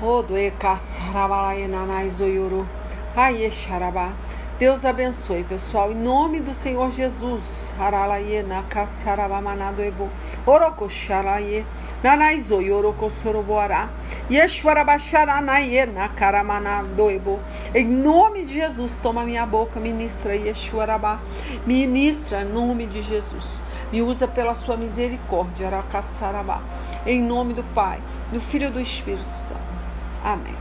Odoe Kassarabalai Nanai Zoyuru. Aie Xarabá. Deus abençoe, pessoal. Em nome do Senhor Jesus. Haralaie na Kassarabá Manadoebo. Orocoxaraie. Nanai Zoyoro Soroboará. Yeshwarabaxaranaie na Karamanadoebo. Em nome de Jesus, toma minha boca, ministra Yeshwarabá. Ministra em nome de Jesus. Me usa pela sua misericórdia, Aracassarabá. Em nome do Pai, do Filho e do Espírito Santo. Amém.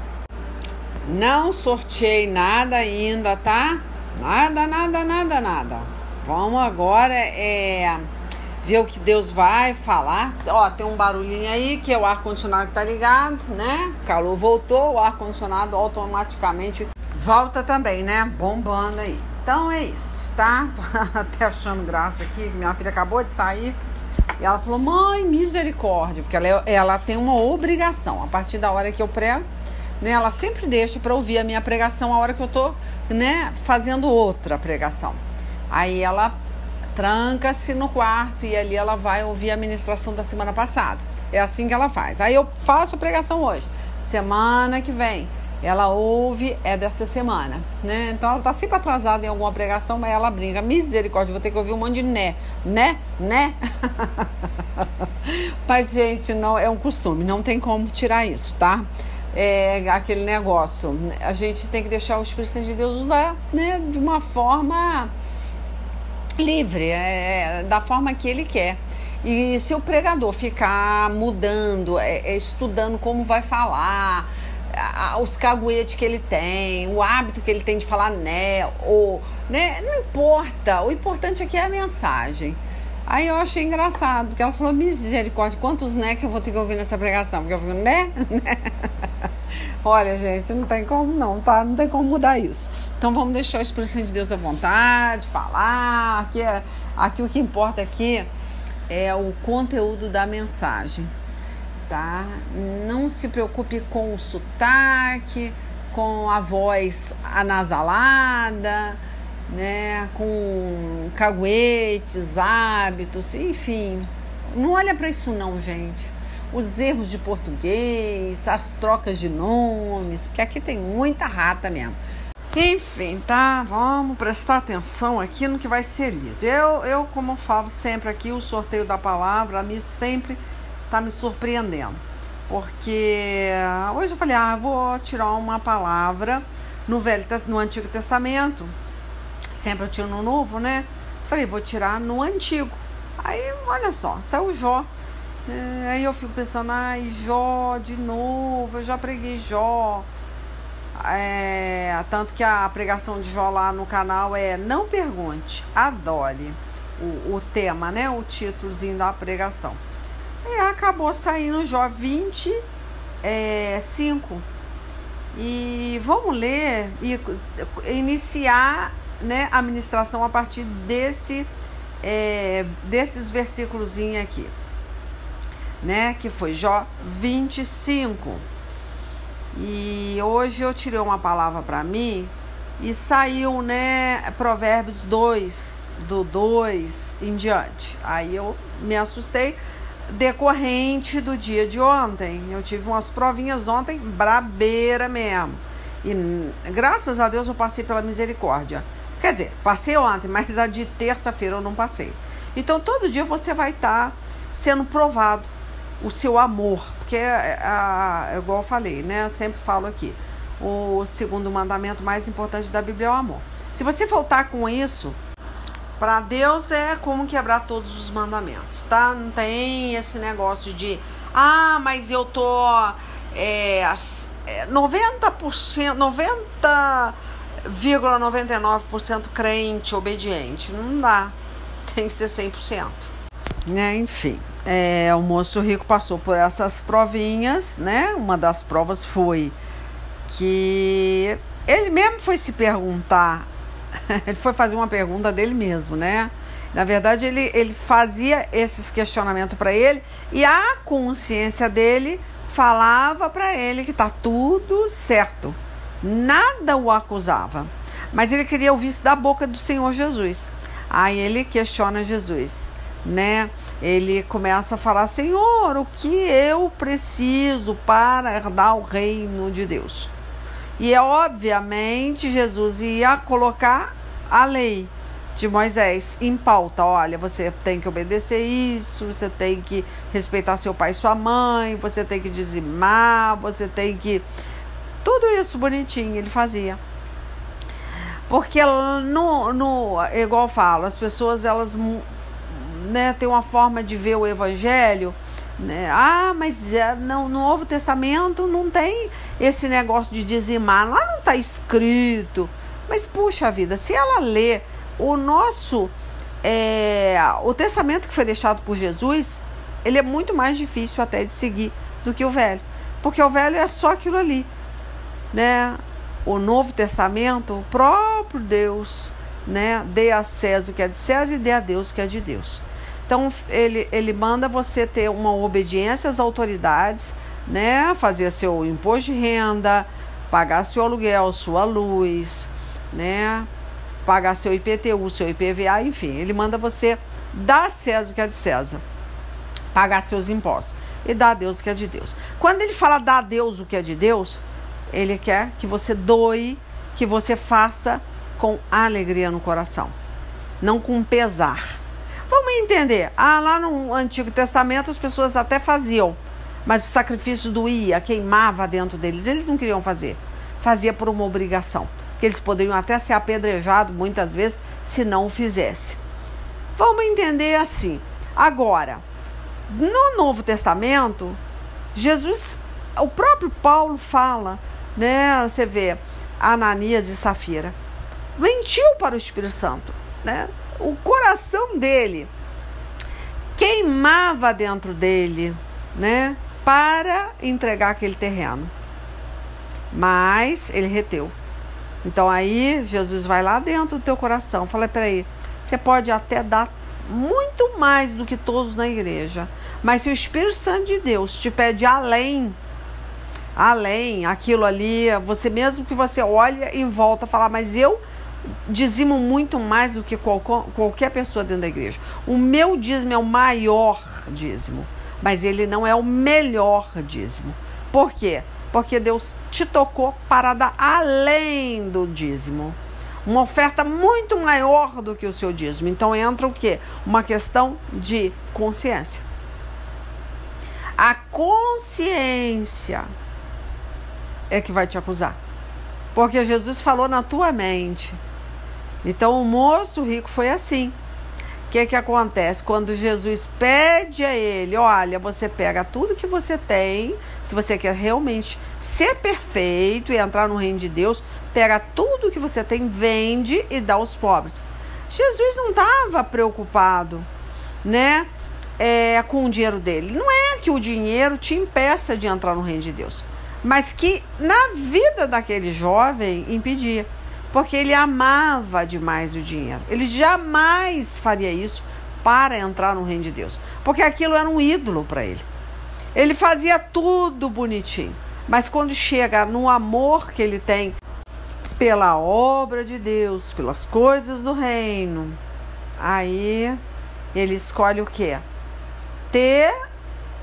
Não sorteei nada ainda, tá? Nada. Vamos agora ver o que Deus vai falar. Ó, tem um barulhinho aí que é o ar-condicionado que tá ligado, né? O calor voltou, o ar-condicionado automaticamente volta também, né? Bombando aí. Então é isso, tá? Até achando graça aqui, que minha filha acabou de sair. E ela falou, mãe, misericórdia, porque ela tem uma obrigação. A partir da hora que eu prego, né, ela sempre deixa para ouvir a minha pregação a hora que eu tô, né, fazendo outra pregação. Aí ela tranca-se no quarto e ali ela vai ouvir a ministração da semana passada. É assim que ela faz. Aí eu faço a pregação hoje. Semana que vem ela ouve, é dessa semana, né? Então ela tá sempre atrasada em alguma pregação, mas ela brinca, misericórdia, vou ter que ouvir um monte de né. Mas, gente, não é um costume, não tem como tirar isso, tá? É aquele negócio, a gente tem que deixar o Espírito Santo de Deus usar, né, de uma forma livre, da forma que ele quer. E se o pregador ficar mudando, estudando como vai falar, os caguetes que ele tem, o hábito que ele tem de falar né, não importa, o importante aqui é a mensagem. Aí eu achei engraçado, porque ela falou, misericórdia, quantos né que eu vou ter que ouvir nessa pregação? Porque eu fico, né? Olha, gente, não tem como não, tá? Não tem como mudar isso. Então vamos deixar o Espírito Santo de Deus à vontade, falar. Aqui o que importa aqui é o conteúdo da mensagem, tá? Não se preocupe com o sotaque, com a voz anasalada, né, com caguetes, hábitos, enfim, não olha para isso não, gente. Os erros de português, as trocas de nomes, porque aqui tem muita rata mesmo. Enfim, tá? Vamos prestar atenção aqui no que vai ser lido. Eu como eu falo sempre aqui, o sorteio da palavra sempre tá me surpreendendo, porque hoje eu falei, vou tirar uma palavra no Antigo Testamento. Sempre eu tiro no Novo, né? Falei, vou tirar no Antigo. Aí, olha só, saiu Jó. Aí eu fico pensando, Jó de novo, eu já preguei Jó. Tanto que a pregação de Jó lá no canal é Não Pergunte, Adore. O tema, né? O títulozinho da pregação. E acabou saindo Jó 25. E vamos ler e iniciar, né, a ministração a partir desses versículozinhos aqui, né, que foi Jó 25. E hoje eu tirei uma palavra para mim e saiu, né, Provérbios 2, do 2 em diante. Aí eu me assustei, decorrente do dia de ontem. Eu tive umas provinhas ontem, brabeira mesmo. E graças a Deus eu passei pela misericórdia. Quer dizer, passei ontem, mas a de terça-feira eu não passei. Então, todo dia você vai estar sendo provado o seu amor. Porque, igual eu falei, né? Eu sempre falo aqui, o segundo mandamento mais importante da Bíblia é o amor. Se você faltar com isso, para Deus é como quebrar todos os mandamentos, tá? Não tem esse negócio de, mas eu tô 90,99% crente, obediente. Não dá. Tem que ser 100%. Né? Enfim, o moço rico passou por essas provinhas, né? Uma das provas foi que ele mesmo foi se perguntar, ele foi fazer uma pergunta dele mesmo, né? Na verdade, ele fazia esses questionamentos para ele e a consciência dele falava para ele que tá tudo certo. Nada o acusava, mas ele queria ouvir isso da boca do Senhor Jesus. Aí ele questiona Jesus, né? ele começa a falar: Senhor, o que eu preciso para herdar o reino de Deus? E obviamente Jesus ia colocar a lei de Moisés em pauta. Olha, você tem que obedecer isso, você tem que respeitar seu pai e sua mãe, você tem que dizimar, você tem que... Tudo isso bonitinho ele fazia. Porque igual eu falo, as pessoas, elas, né, têm uma forma de ver o evangelho, né? Mas no Novo Testamento não tem esse negócio de dizimar, lá não está escrito. Mas puxa vida, se ela lê o testamento que foi deixado por Jesus, ele é muito mais difícil até de seguir do que o velho, porque o velho é só aquilo ali, né? O Novo Testamento, o próprio Deus, né? Dê a César o que é de César e dê a Deus o que é de Deus. Então ele manda você ter uma obediência às autoridades, né? Fazer seu imposto de renda, pagar seu aluguel, sua luz, né? Pagar seu IPTU, seu IPVA, enfim. Ele manda você dar a César o que é de César, pagar seus impostos e dar a Deus o que é de Deus. Quando ele fala dar a Deus o que é de Deus, ele quer que você doe, que você faça com alegria no coração, não com pesar. Vamos entender. Lá no Antigo Testamento as pessoas até faziam, mas o sacrifício doía, queimava dentro deles. Eles não queriam fazer. Fazia por uma obrigação, que eles poderiam até ser apedrejados muitas vezes se não o fizesse. Vamos entender assim. Agora, no Novo Testamento, Jesus, o próprio Paulo fala, né? Você vê Ananias e Safira, mentiu para o Espírito Santo, né? O coração dele queimava dentro dele, né? Para entregar aquele terreno, mas ele reteu. Então aí Jesus vai lá dentro do teu coração, fala: peraí, você pode até dar muito mais do que todos na igreja, mas se o Espírito Santo de Deus te pede além aquilo ali, você mesmo que você olha em volta, falar: mas eu dizimo muito mais do que qualquer pessoa dentro da igreja. O meu dízimo é o maior dízimo, mas ele não é o melhor dízimo. Por quê? Porque Deus te tocou para dar além do dízimo, uma oferta muito maior do que o seu dízimo. Então entra o quê? Uma questão de consciência. A consciência é que vai te acusar, porque Jesus falou na tua mente. Então o moço rico foi assim. O que acontece? Quando Jesus pede a ele: olha, você pega tudo que você tem, se você quer realmente ser perfeito e entrar no reino de Deus, pega tudo que você tem, vende e dá aos pobres. Jesus não estava preocupado, né, com o dinheiro dele. Não é que o dinheiro te impeça de entrar no reino de Deus, mas que na vida daquele jovem impedia. Porque ele amava demais o dinheiro. Ele jamais faria isso para entrar no reino de Deus, porque aquilo era um ídolo para ele. Ele fazia tudo bonitinho, mas quando chega no amor que ele tem pela obra de Deus, pelas coisas do reino, aí ele escolhe o quê? Ter,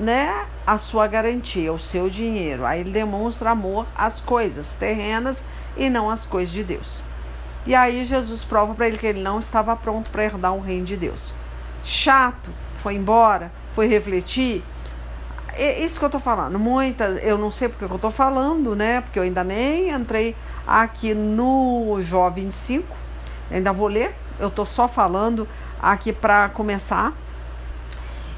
né, a sua garantia, o seu dinheiro. Aí ele demonstra amor às coisas terrenas e não as coisas de Deus. E aí Jesus prova para ele que ele não estava pronto para herdar um reino de Deus. Chato, foi embora, foi refletir. Isso que eu tô falando, eu não sei porque eu tô falando, né? Porque eu ainda nem entrei aqui no Jó 25, ainda vou ler, eu tô só falando aqui para começar.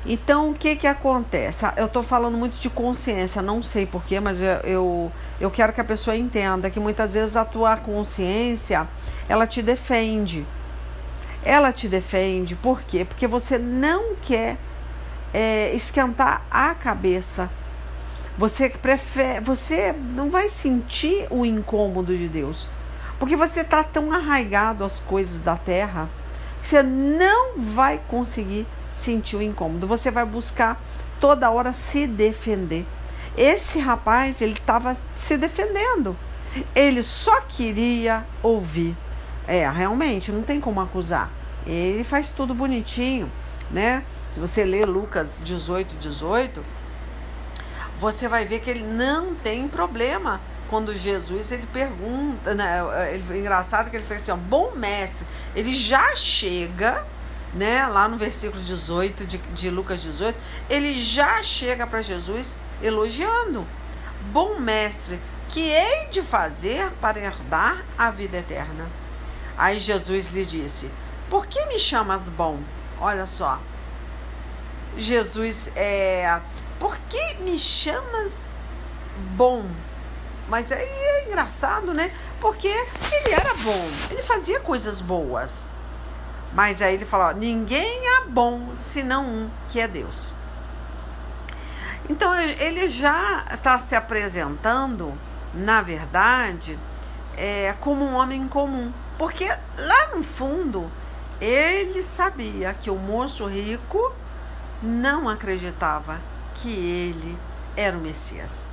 Então, o que acontece? Eu estou falando muito de consciência, não sei porquê, mas eu quero que a pessoa entenda que muitas vezes a tua consciência, ela te defende. Ela te defende, por quê? Porque você não quer esquentar a cabeça. Você não vai sentir o incômodo de Deus, porque você está tão arraigado às coisas da terra, que você não vai conseguir sentir o incômodo. Você vai buscar toda hora se defender. Esse rapaz, ele estava se defendendo. Ele só queria ouvir. Realmente, não tem como acusar. Ele faz tudo bonitinho, né? Se você ler Lucas 18, você vai ver que ele não tem problema quando Jesus, ele pergunta, né? Engraçado que ele fez assim, bom mestre, ele já chega, né, lá no versículo 18 de Lucas 18, ele já chega para Jesus elogiando. Bom mestre, que hei de fazer para herdar a vida eterna? Aí Jesus lhe disse, por que me chamas bom? Olha só, Jesus, por que me chamas bom? Mas aí é engraçado, né? Porque ele era bom, ele fazia coisas boas. Mas aí ele falou, ninguém é bom senão um, que é Deus. Então ele já está se apresentando, na verdade, como um homem comum. Porque lá no fundo, ele sabia que o moço rico não acreditava que ele era o Messias.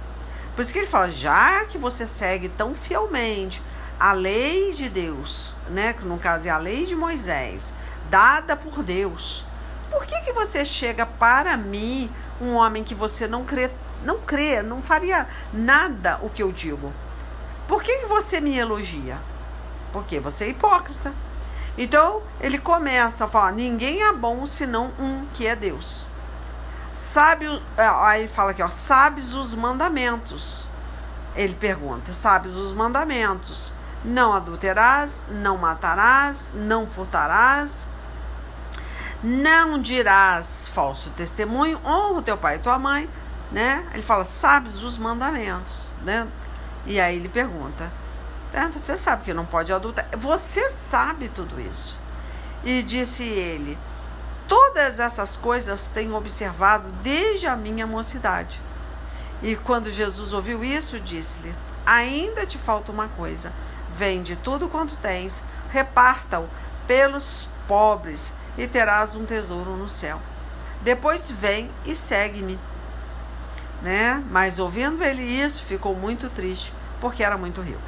Por isso que ele fala, já que você segue tão fielmente a lei de Deus, né, que no caso é a lei de Moisés, dada por Deus, por que você chega para mim, um homem que você não crê, não faria nada o que eu digo? Por que você me elogia? Porque você é hipócrita. Então ele começa a falar, ninguém é bom senão um, que é Deus. Aí fala aqui, sabes os mandamentos. Ele pergunta, sabes os mandamentos? Não adulterarás, não matarás, não furtarás, não dirás falso testemunho, honra o teu pai e tua mãe, né? Ele fala, sabes os mandamentos, né? E aí ele pergunta, você sabe que não pode adulterar, você sabe tudo isso. E disse ele, todas essas coisas tenho observado desde a minha mocidade. E quando Jesus ouviu isso, disse-lhe, ainda te falta uma coisa, vende tudo quanto tens, reparta-o pelos pobres e terás um tesouro no céu. Depois vem e segue-me. Né? Mas ouvindo ele isso, ficou muito triste, porque era muito rico.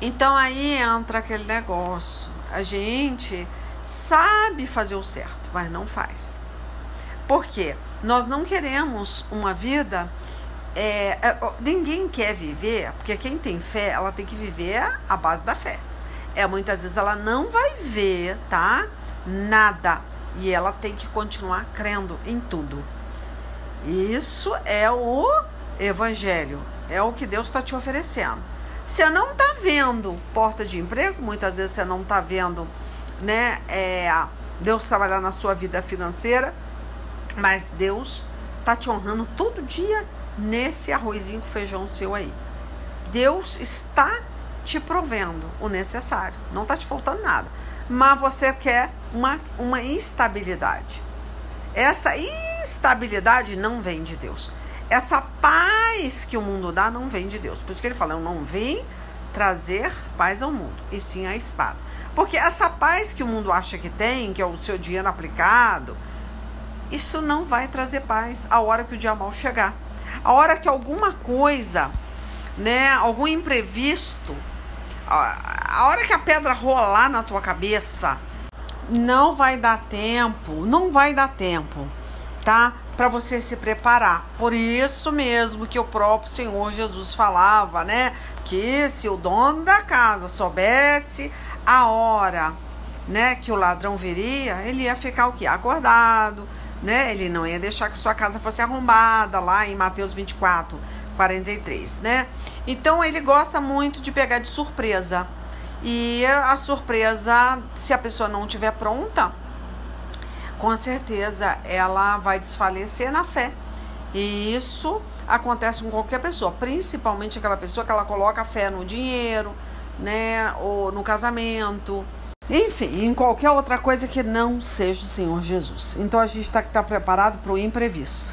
Então aí entra aquele negócio, a gente sabe fazer o certo, mas não faz. Por quê? Nós não queremos uma vida, ninguém quer viver, porque quem tem fé, ela tem que viver à base da fé. Muitas vezes ela não vai ver, tá? Nada. E ela tem que continuar crendo em tudo. Isso é o evangelho, é o que Deus está te oferecendo. Você não está vendo porta de emprego, muitas vezes você não está vendo, né, Deus trabalhar na sua vida financeira, mas Deus está te honrando todo dia nesse arrozinho com feijão seu aí. Deus está te provendo o necessário, não está te faltando nada, mas você quer uma instabilidade. Essa instabilidade não vem de Deus. Essa paz que o mundo dá não vem de Deus. Por isso que ele fala, eu não vim trazer paz ao mundo, e sim a espada. Porque essa paz que o mundo acha que tem, que é o seu dinheiro aplicado, isso não vai trazer paz a hora que o dia mal chegar. A hora que alguma coisa, né, algum imprevisto, a hora que a pedra rolar na tua cabeça, não vai dar tempo, tá? Para você se preparar. Por isso mesmo que o próprio Senhor Jesus falava, né? Que se o dono da casa soubesse a hora, né, que o ladrão viria, ele ia ficar o quê? Acordado, né? Ele não ia deixar que sua casa fosse arrombada, lá em Mateus 24:43, né? Então ele gosta muito de pegar de surpresa. E a surpresa, se a pessoa não estiver pronta, com certeza ela vai desfalecer na fé. E isso acontece com qualquer pessoa, principalmente aquela pessoa que ela coloca fé no dinheiro, né, ou no casamento, enfim, em qualquer outra coisa que não seja o Senhor Jesus. Então a gente tem que estar preparado para o imprevisto,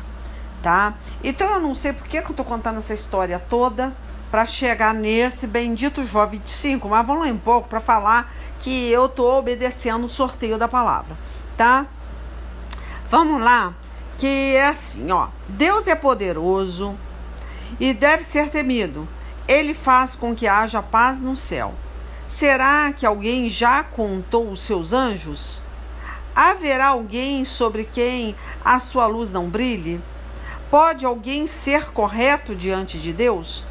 tá? Então eu não sei por que eu tô contando essa história toda para chegar nesse bendito Jó 25, mas vamos lá um pouco para falar que eu tô obedecendo o sorteio da palavra, tá? Vamos lá, que é assim, ó. Deus é poderoso e deve ser temido. Ele faz com que haja paz no céu. Será que alguém já contou os seus anjos? Haverá alguém sobre quem a sua luz não brilhe? Pode alguém ser correto diante de Deus?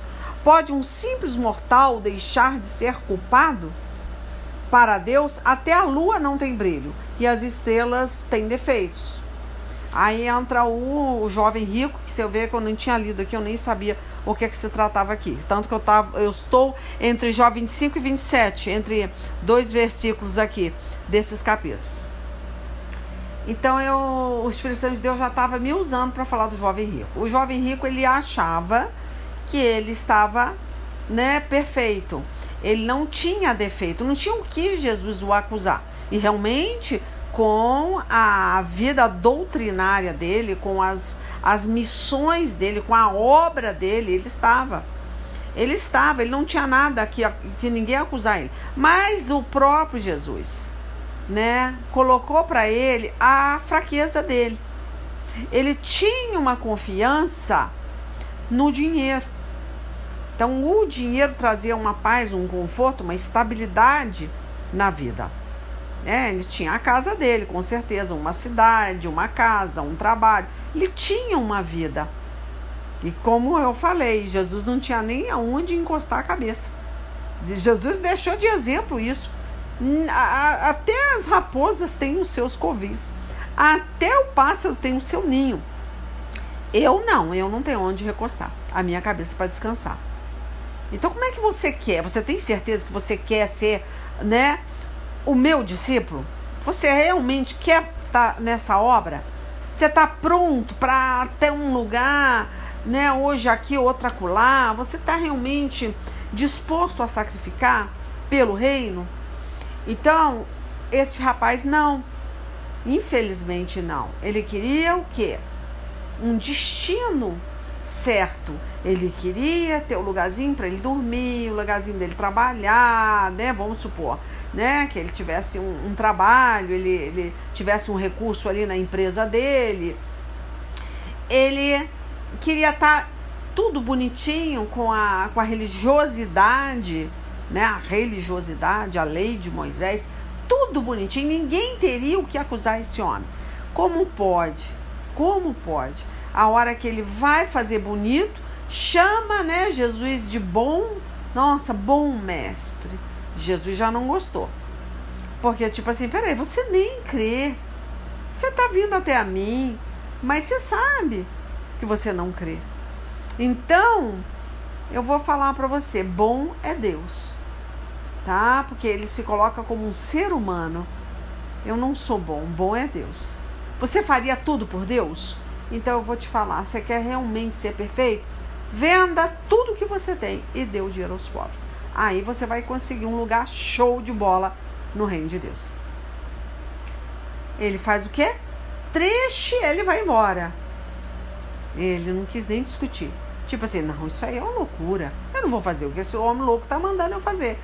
Pode um simples mortal deixar de ser culpado? Para Deus, até a lua não tem brilho e as estrelas têm defeitos. Aí entra o jovem rico, que se eu ver que eu não tinha lido aqui, eu nem sabia o que se tratava aqui. Tanto que eu estou entre Jó 25 e 27, entre 2 versículos aqui desses capítulos. Então o Espírito Santo de Deus já estava me usando para falar do jovem rico. O jovem rico, ele achava que ele estava, perfeito. Ele não tinha defeito, não tinha o que Jesus o acusar. E realmente, com a vida doutrinária dele, com as missões dele, com a obra dele, ele não tinha nada que ninguém acusar ele. Mas o próprio Jesus, colocou para ele a fraqueza dele. Ele tinha uma confiança no dinheiro. Então, o dinheiro trazia uma paz, um conforto, uma estabilidade na vida. Ele tinha a casa dele, com certeza, uma cidade, uma casa, um trabalho. Ele tinha uma vida. E como eu falei, Jesus não tinha nem aonde encostar a cabeça. Jesus deixou de exemplo isso. Até as raposas têm os seus covis. Até o pássaro tem o seu ninho. Eu não tenho onde recostar a minha cabeça para descansar. Então, como é que você quer? Você tem certeza que você quer ser, o meu discípulo? Você realmente quer estar nessa obra? Você está pronto para ter um lugar, hoje aqui, outro acolá? Você está realmente disposto a sacrificar pelo reino? Então, esse rapaz não. Infelizmente não. Ele queria o quê? Um destino certo. Ele queria ter um lugarzinho para ele dormir, um lugarzinho dele trabalhar, vamos supor, que ele tivesse um trabalho, ele tivesse um recurso ali na empresa dele. Ele queria estar tudo bonitinho com a religiosidade, a religiosidade, a lei de Moisés, tudo bonitinho. Ninguém teria o que acusar esse homem. Como pode? A hora que ele vai fazer bonito, chama, Jesus de bom mestre. Jesus já não gostou. Porque, peraí, você nem crê. Você está vindo até a mim, mas você sabe que você não crê. Então, eu vou falar para você, bom é Deus, tá? Porque ele se coloca como um ser humano. Eu não sou bom é Deus. Você faria tudo por Deus? Então eu vou te falar, você quer realmente ser perfeito? Venda tudo que você tem e dê o dinheiro aos pobres. Aí você vai conseguir um lugar show de bola no reino de Deus. Ele faz o quê? Ele vai embora. Ele não quis nem discutir. Não, isso aí é uma loucura. Eu não vou fazer o que esse homem louco tá mandando eu fazer.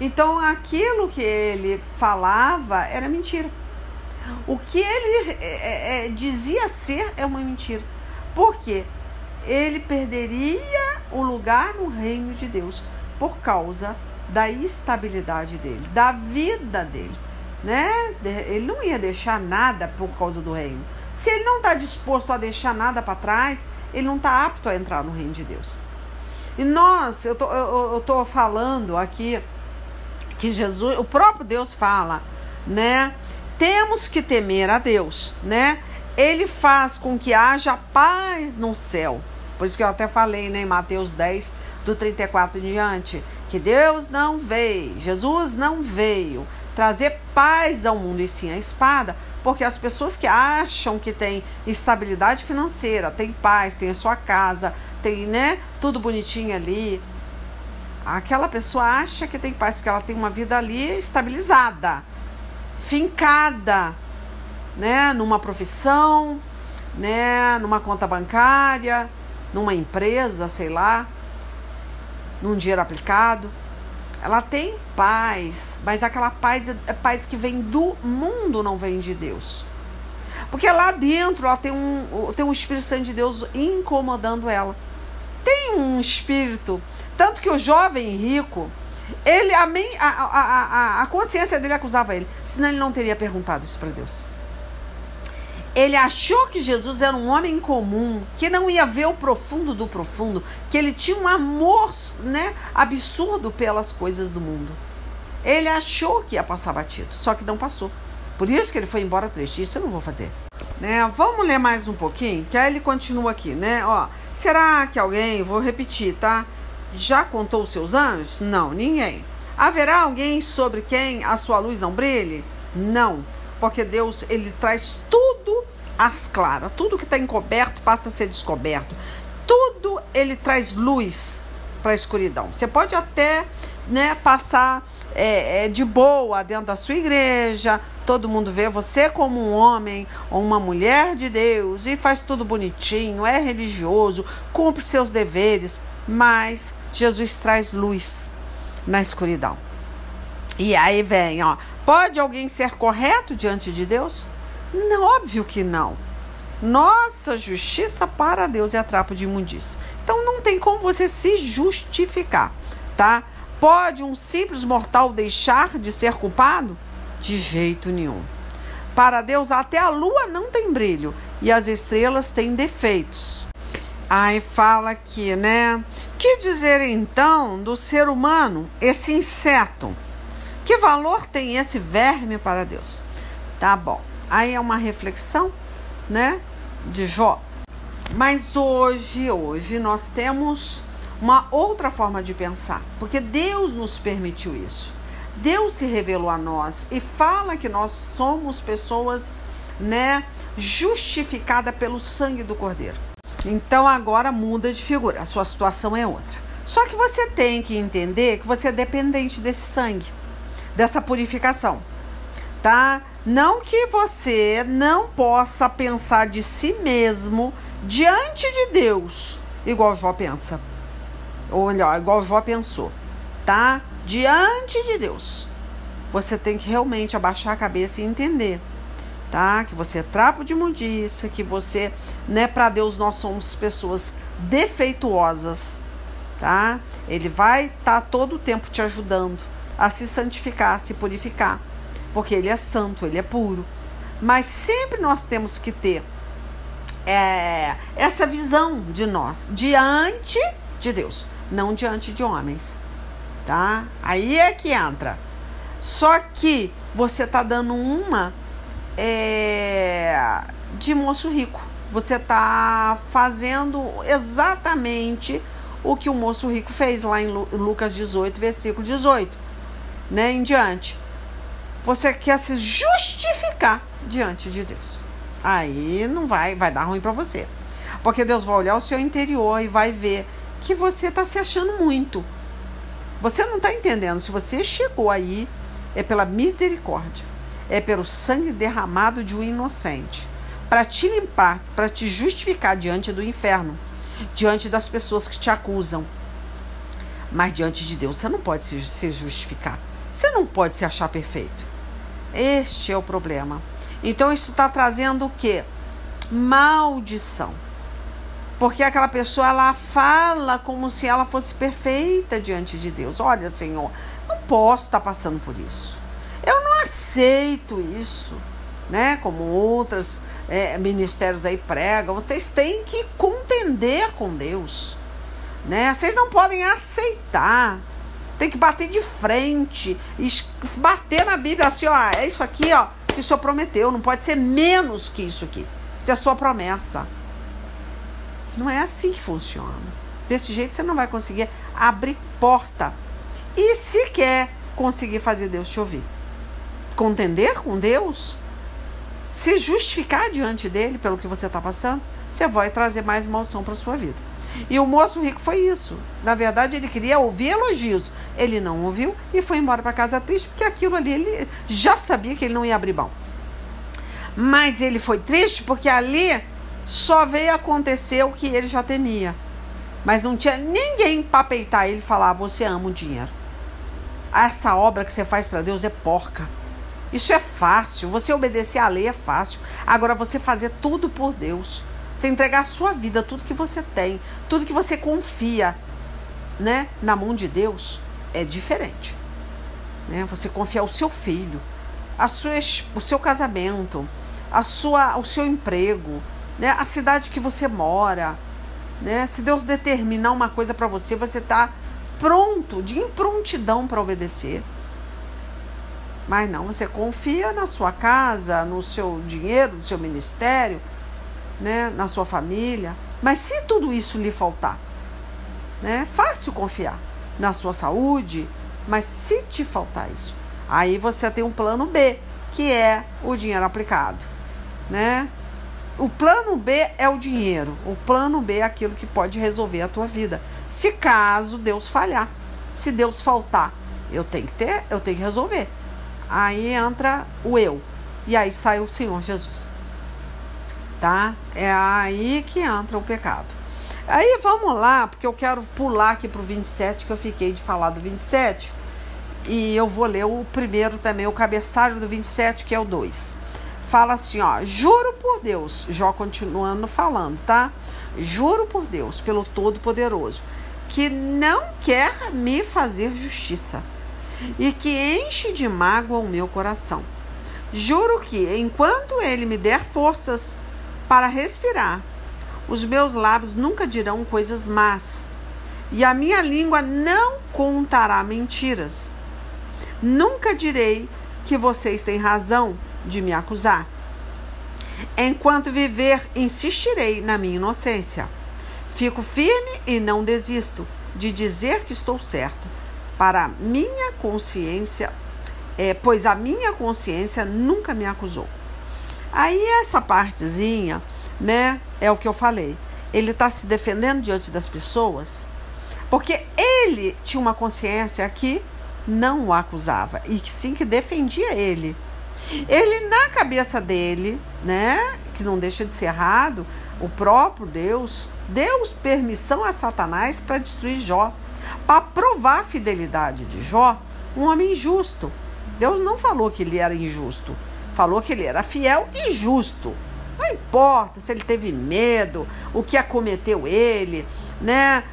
Então aquilo que ele falava era mentira. O que ele dizia ser é uma mentira. Por quê? Ele perderia o lugar no reino de Deus por causa da estabilidade dele, da vida dele, Ele não ia deixar nada por causa do reino. Se ele não está disposto a deixar nada para trás, ele não está apto a entrar no reino de Deus. E eu tô falando aqui que Jesus, o próprio Deus fala, temos que temer a Deus, Ele faz com que haja paz no céu. Por isso que eu até falei, em Mateus 10, do 34 em diante, que Deus não veio, Jesus não veio trazer paz ao mundo, e sim a espada, porque as pessoas que acham que tem estabilidade financeira, tem paz, tem a sua casa, tem, tudo bonitinho ali, aquela pessoa acha que tem paz porque ela tem uma vida ali estabilizada, fincada, numa profissão, numa conta bancária, numa empresa, sei lá, num dinheiro aplicado. Ela tem paz, mas aquela paz é paz que vem do mundo, não vem de Deus. Porque lá dentro ela tem um Espírito Santo de Deus incomodando ela. Tem um espírito. Tanto que o jovem rico, a consciência dele acusava ele, senão ele não teria perguntado isso para Deus. Ele achou que Jesus era um homem comum, que não ia ver o profundo do profundo, que ele tinha um amor, né, absurdo pelas coisas do mundo. Ele achou que ia passar batido, só que não passou. Por isso que ele foi embora triste. Isso eu não vou fazer. Né? Vamos ler mais um pouquinho, que aí ele continua aqui, né? Ó, será que alguém, vou repetir, tá? Já contou os seus anjos? Não, ninguém. Haverá alguém sobre quem a sua luz não brilhe? Não, porque Deus, ele traz tudo às claras. Tudo que está encoberto passa a ser descoberto. Tudo ele traz luz para a escuridão. Você pode até, né, passar de boa dentro da sua igreja, todo mundo vê você como um homem ou uma mulher de Deus e faz tudo bonitinho, é religioso, cumpre seus deveres, mas Jesus traz luz na escuridão. E aí vem, ó, pode alguém ser correto diante de Deus? Não, óbvio que não. Nossa justiça para Deus é trapo de imundícia. Então não tem como você se justificar, tá? Pode um simples mortal deixar de ser culpado? De jeito nenhum. Para Deus até a lua não tem brilho e as estrelas têm defeitos. Aí fala aqui, né? Que dizer então do ser humano, esse inseto? Que valor tem esse verme para Deus? Tá bom. Aí é uma reflexão, né, de Jó. Mas hoje nós temos uma outra forma de pensar, porque Deus nos permitiu isso. Deus se revelou a nós e fala que nós somos pessoas, né, justificadas pelo sangue do Cordeiro. Então agora muda de figura, a sua situação é outra. Só que você tem que entender que você é dependente desse sangue, dessa purificação, tá? Não que você não possa pensar de si mesmo diante de Deus, igual Jó pensa. Ou melhor, igual Jó pensou, tá? Diante de Deus. Você tem que realmente abaixar a cabeça e entender, tá? Que você é trapo de imundícia, que você, né, para Deus nós somos pessoas defeituosas, tá? Ele vai estar todo o tempo te ajudando a se santificar, a se purificar, porque ele é santo, ele é puro. Mas sempre nós temos que ter essa visão de nós diante de Deus, não diante de homens, tá? Aí é que entra. Só que você tá dando uma de moço rico. Você tá fazendo exatamente o que o moço rico fez lá em Lucas 18, versículo 18, né, em diante. Você quer se justificar diante de Deus. Aí não vai dar ruim para você. Porque Deus vai olhar o seu interior e vai ver que você está se achando muito. Você não está entendendo. Se você chegou aí, é pela misericórdia. É pelo sangue derramado de um inocente. Para te limpar, para te justificar diante do inferno. Diante das pessoas que te acusam. Mas diante de Deus, você não pode se justificar. Você não pode se achar perfeito. Este é o problema. Então isso está trazendo o quê? Maldição. Porque aquela pessoa, ela fala como se ela fosse perfeita diante de Deus. Olha, Senhor, não posso estar passando por isso. Eu não aceito isso, né? Como outros ministérios aí pregam. Vocês têm que contender com Deus, né? Vocês não podem aceitar. Tem que bater de frente e bater na Bíblia assim, ó, é isso aqui, ó, que o Senhor prometeu, não pode ser menos que isso aqui. Isso é a sua promessa. Não é assim que funciona. Desse jeito você não vai conseguir abrir porta. E se quer conseguir fazer Deus te ouvir, contender com Deus, se justificar diante dele pelo que você está passando, você vai trazer mais maldição para sua vida. E o moço rico foi isso. Na verdade, ele queria ouvir elogios. Ele não ouviu e foi embora para casa triste, porque aquilo ali ele já sabia que ele não ia abrir mão. Mas ele foi triste porque ali só veio acontecer o que ele já temia. Mas não tinha ninguém para peitar ele e falar: você ama o dinheiro. Essa obra que você faz para Deus é porca. Isso é fácil. Você obedecer à lei é fácil. Agora você fazer tudo por Deus, você entregar a sua vida, tudo que você tem, tudo que você confia, né, na mão de Deus, é diferente, né? Você confiar o seu filho, o seu casamento, o seu emprego, né? A cidade que você mora, né? Se Deus determinar uma coisa para você, você está pronto, em prontidão para obedecer. Mas não, você confia na sua casa, no seu dinheiro, no seu ministério, né? Na sua família. Mas se tudo isso lhe faltar, né? É fácil confiar na sua saúde, mas se te faltar isso, aí você tem um plano B, que é o dinheiro aplicado, né? O plano B é o dinheiro. O plano B é aquilo que pode resolver a tua vida. Se caso Deus falhar, se Deus faltar, eu tenho que resolver. Aí entra o eu. E aí sai o Senhor Jesus. Tá? É aí que entra o pecado. Aí vamos lá, porque eu quero pular aqui pro 27, que eu fiquei de falar do 27. E eu vou ler o primeiro também, o cabeçalho do 27, que é o 2. Fala assim, ó, juro por Deus, Jó continuando falando, tá? Juro por Deus, pelo Todo-Poderoso, que não quer me fazer justiça e que enche de mágoa o meu coração. Juro que, enquanto ele me der forças para respirar, os meus lábios nunca dirão coisas más e a minha língua não contará mentiras. Nunca direi que vocês têm razão de me acusar. Enquanto viver, insistirei na minha inocência. Fico firme e não desisto de dizer que estou certo, para minha consciência, pois a minha consciência nunca me acusou. Aí essa partezinha, né, é o que eu falei. Ele está se defendendo diante das pessoas, porque ele tinha uma consciência que não o acusava, e que sim, que defendia ele. Ele, na cabeça dele, né, que não deixa de ser errado, o próprio Deus deu permissão a Satanás para destruir Jó, para provar a fidelidade de Jó, um homem justo. Deus não falou que ele era injusto, falou que ele era fiel e justo. Não importa se ele teve medo, o que acometeu ele, né?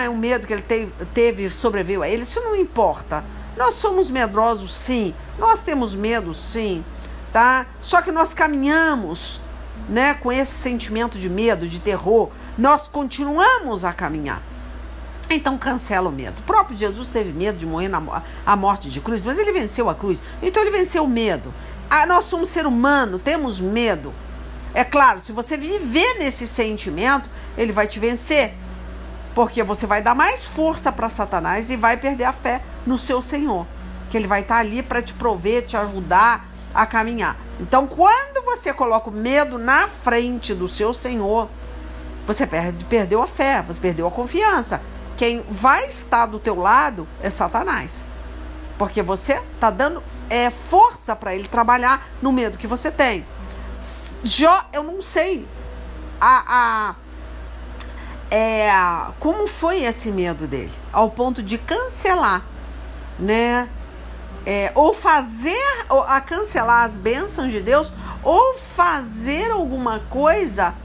O medo que ele teve sobreveio a ele, isso não importa. Nós somos medrosos, sim. Nós temos medo, sim, tá? Só que nós caminhamos, né, com esse sentimento de medo, de terror. Nós continuamos a caminhar. Então cancela o medo. O próprio Jesus teve medo de morrer a morte de cruz, mas ele venceu a cruz. Então ele venceu o medo. Nós somos ser humano, temos medo. É claro, se você viver nesse sentimento, ele vai te vencer. Porque você vai dar mais força para Satanás e vai perder a fé no seu Senhor. Que ele vai estar ali para te prover, te ajudar a caminhar. Então, quando você coloca o medo na frente do seu Senhor, você perdeu a fé, você perdeu a confiança. Quem vai estar do teu lado é Satanás. Porque você está dando força para ele trabalhar no medo que você tem. Jó, eu não sei como foi esse medo dele, ao ponto de cancelar, né? Ou cancelar as bênçãos de Deus, ou fazer alguma coisa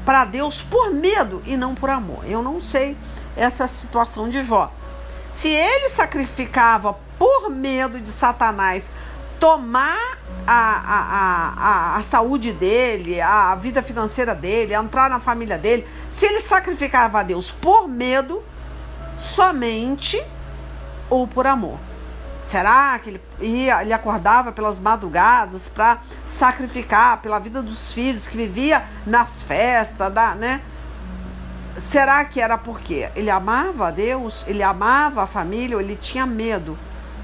para Deus por medo e não por amor. Eu não sei essa situação de Jó. Se ele sacrificava por medo de Satanás tomar a saúde dele, a vida financeira dele, entrar na família dele, se ele sacrificava a Deus por medo, somente ou por amor? Será que ele acordava pelas madrugadas para sacrificar pela vida dos filhos, que vivia nas festas, né? Será que era porque ele amava a Deus, ele amava a família, ou ele tinha medo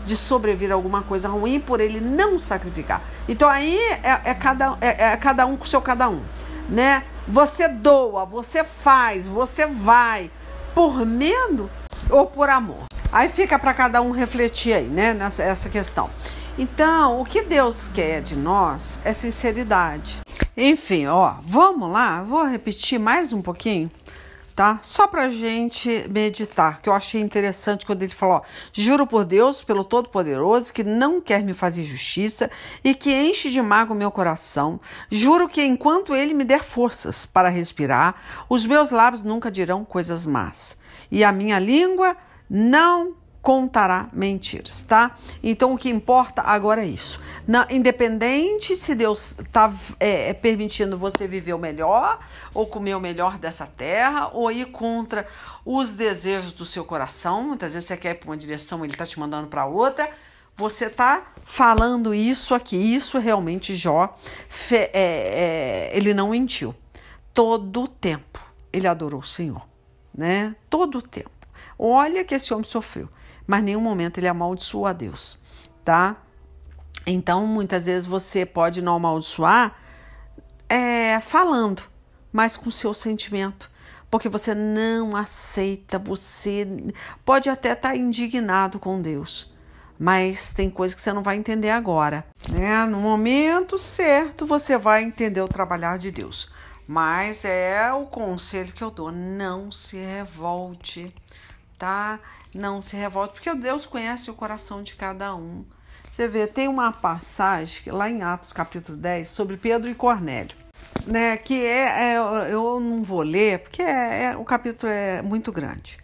de sobrevir a alguma coisa ruim por ele não sacrificar? Então aí é cada um com o seu cada um, né? Você doa, você faz, você vai por medo ou por amor? Aí fica para cada um refletir aí, né, nessa questão. Então, o que Deus quer de nós é sinceridade. Enfim, vamos lá, vou repetir mais um pouquinho, tá? Só pra gente meditar, que eu achei interessante quando ele falou, juro por Deus, pelo Todo-Poderoso, que não quer me fazer justiça e que enche de mágoa o meu coração. Juro que enquanto ele me der forças para respirar, os meus lábios nunca dirão coisas más. E a minha língua não contará mentiras, tá? Então o que importa agora é isso. Independente se Deus está permitindo você viver o melhor, ou comer o melhor dessa terra, ou ir contra os desejos do seu coração. Muitas vezes você quer ir para uma direção, ele está te mandando para outra. Você está falando isso aqui. Isso realmente Jó, ele não mentiu. Todo o tempo ele adorou o Senhor, né? Todo o tempo. Olha que esse homem sofreu, mas em nenhum momento ele amaldiçoou a Deus, tá? Então, muitas vezes você pode não amaldiçoar falando, mas com seu sentimento, porque você não aceita, você pode até estar indignado com Deus, mas tem coisa que você não vai entender agora, né? No momento certo você vai entender o trabalhar de Deus, mas é o conselho que eu dou: não se revolte, tá? Não se revolte, porque Deus conhece o coração de cada um. Você vê, tem uma passagem lá em Atos capítulo 10 sobre Pedro e Cornélio, né? Que eu não vou ler, porque o capítulo é muito grande.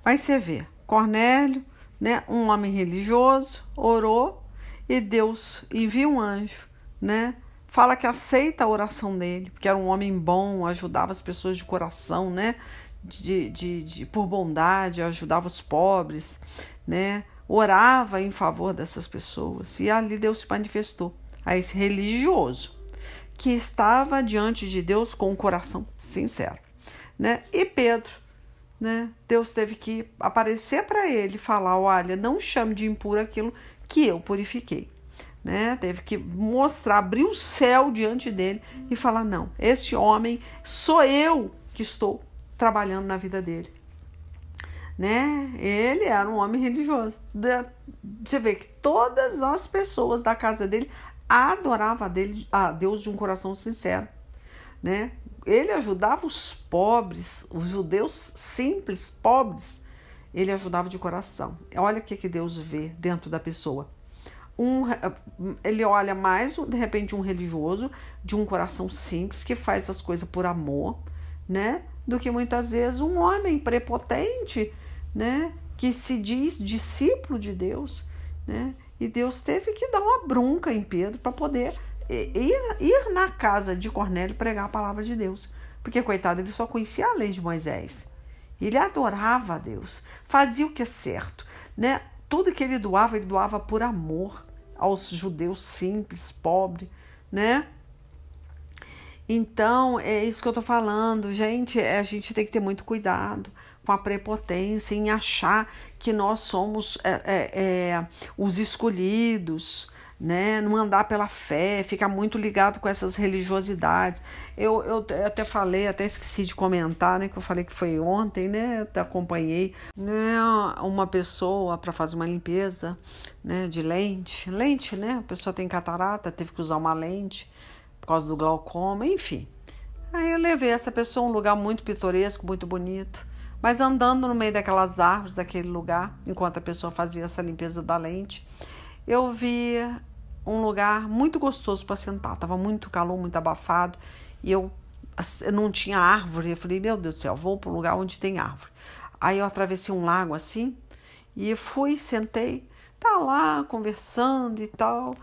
Mas você vê, Cornélio, né, um homem religioso, orou e Deus envia um anjo, né? Fala que aceita a oração dele, porque era um homem bom, ajudava as pessoas de coração, né? Por bondade, ajudava os pobres, né? Orava em favor dessas pessoas. E ali Deus se manifestou a esse religioso que estava diante de Deus com o coração sincero, né? E Pedro, né? Deus teve que aparecer para ele e falar: olha, não chame de impuro aquilo que eu purifiquei, né? Teve que mostrar, abrir o céu diante dele e falar: não, este homem sou eu que estou trabalhando na vida dele, né? Ele era um homem religioso. Você vê que todas as pessoas da casa dele adoravam a Deus de um coração sincero, né? Ele ajudava os pobres, os judeus simples, pobres, ele ajudava de coração. Olha o que Deus vê dentro da pessoa. Ele olha mais, de repente, um religioso de um coração simples, que faz as coisas por amor, né? Do que muitas vezes um homem prepotente, né? Que se diz discípulo de Deus, né? E Deus teve que dar uma bronca em Pedro para poder ir na casa de Cornélio pregar a palavra de Deus. Porque, coitado, ele só conhecia a lei de Moisés. Ele adorava a Deus, fazia o que é certo, né? Tudo que ele doava por amor aos judeus simples, pobres, né? Então, é isso que eu tô falando, gente. A gente tem que ter muito cuidado com a prepotência, em achar que nós somos os escolhidos, né? Não andar pela fé, ficar muito ligado com essas religiosidades. Eu até falei, até esqueci de comentar, né? Que eu falei que foi ontem, né? Eu até acompanhei, né? Uma pessoa para fazer uma limpeza, né? De lente, né? A pessoa tem catarata, teve que usar uma lente por causa do glaucoma, enfim. Aí eu levei essa pessoa a um lugar muito pitoresco, muito bonito, mas andando no meio daquelas árvores daquele lugar, enquanto a pessoa fazia essa limpeza da lente, eu vi um lugar muito gostoso para sentar. Tava muito calor, muito abafado, e eu não tinha árvore. Eu falei: meu Deus do céu, vou para um lugar onde tem árvore. Aí eu atravessei um lago assim, e fui, sentei, tá lá conversando e tal,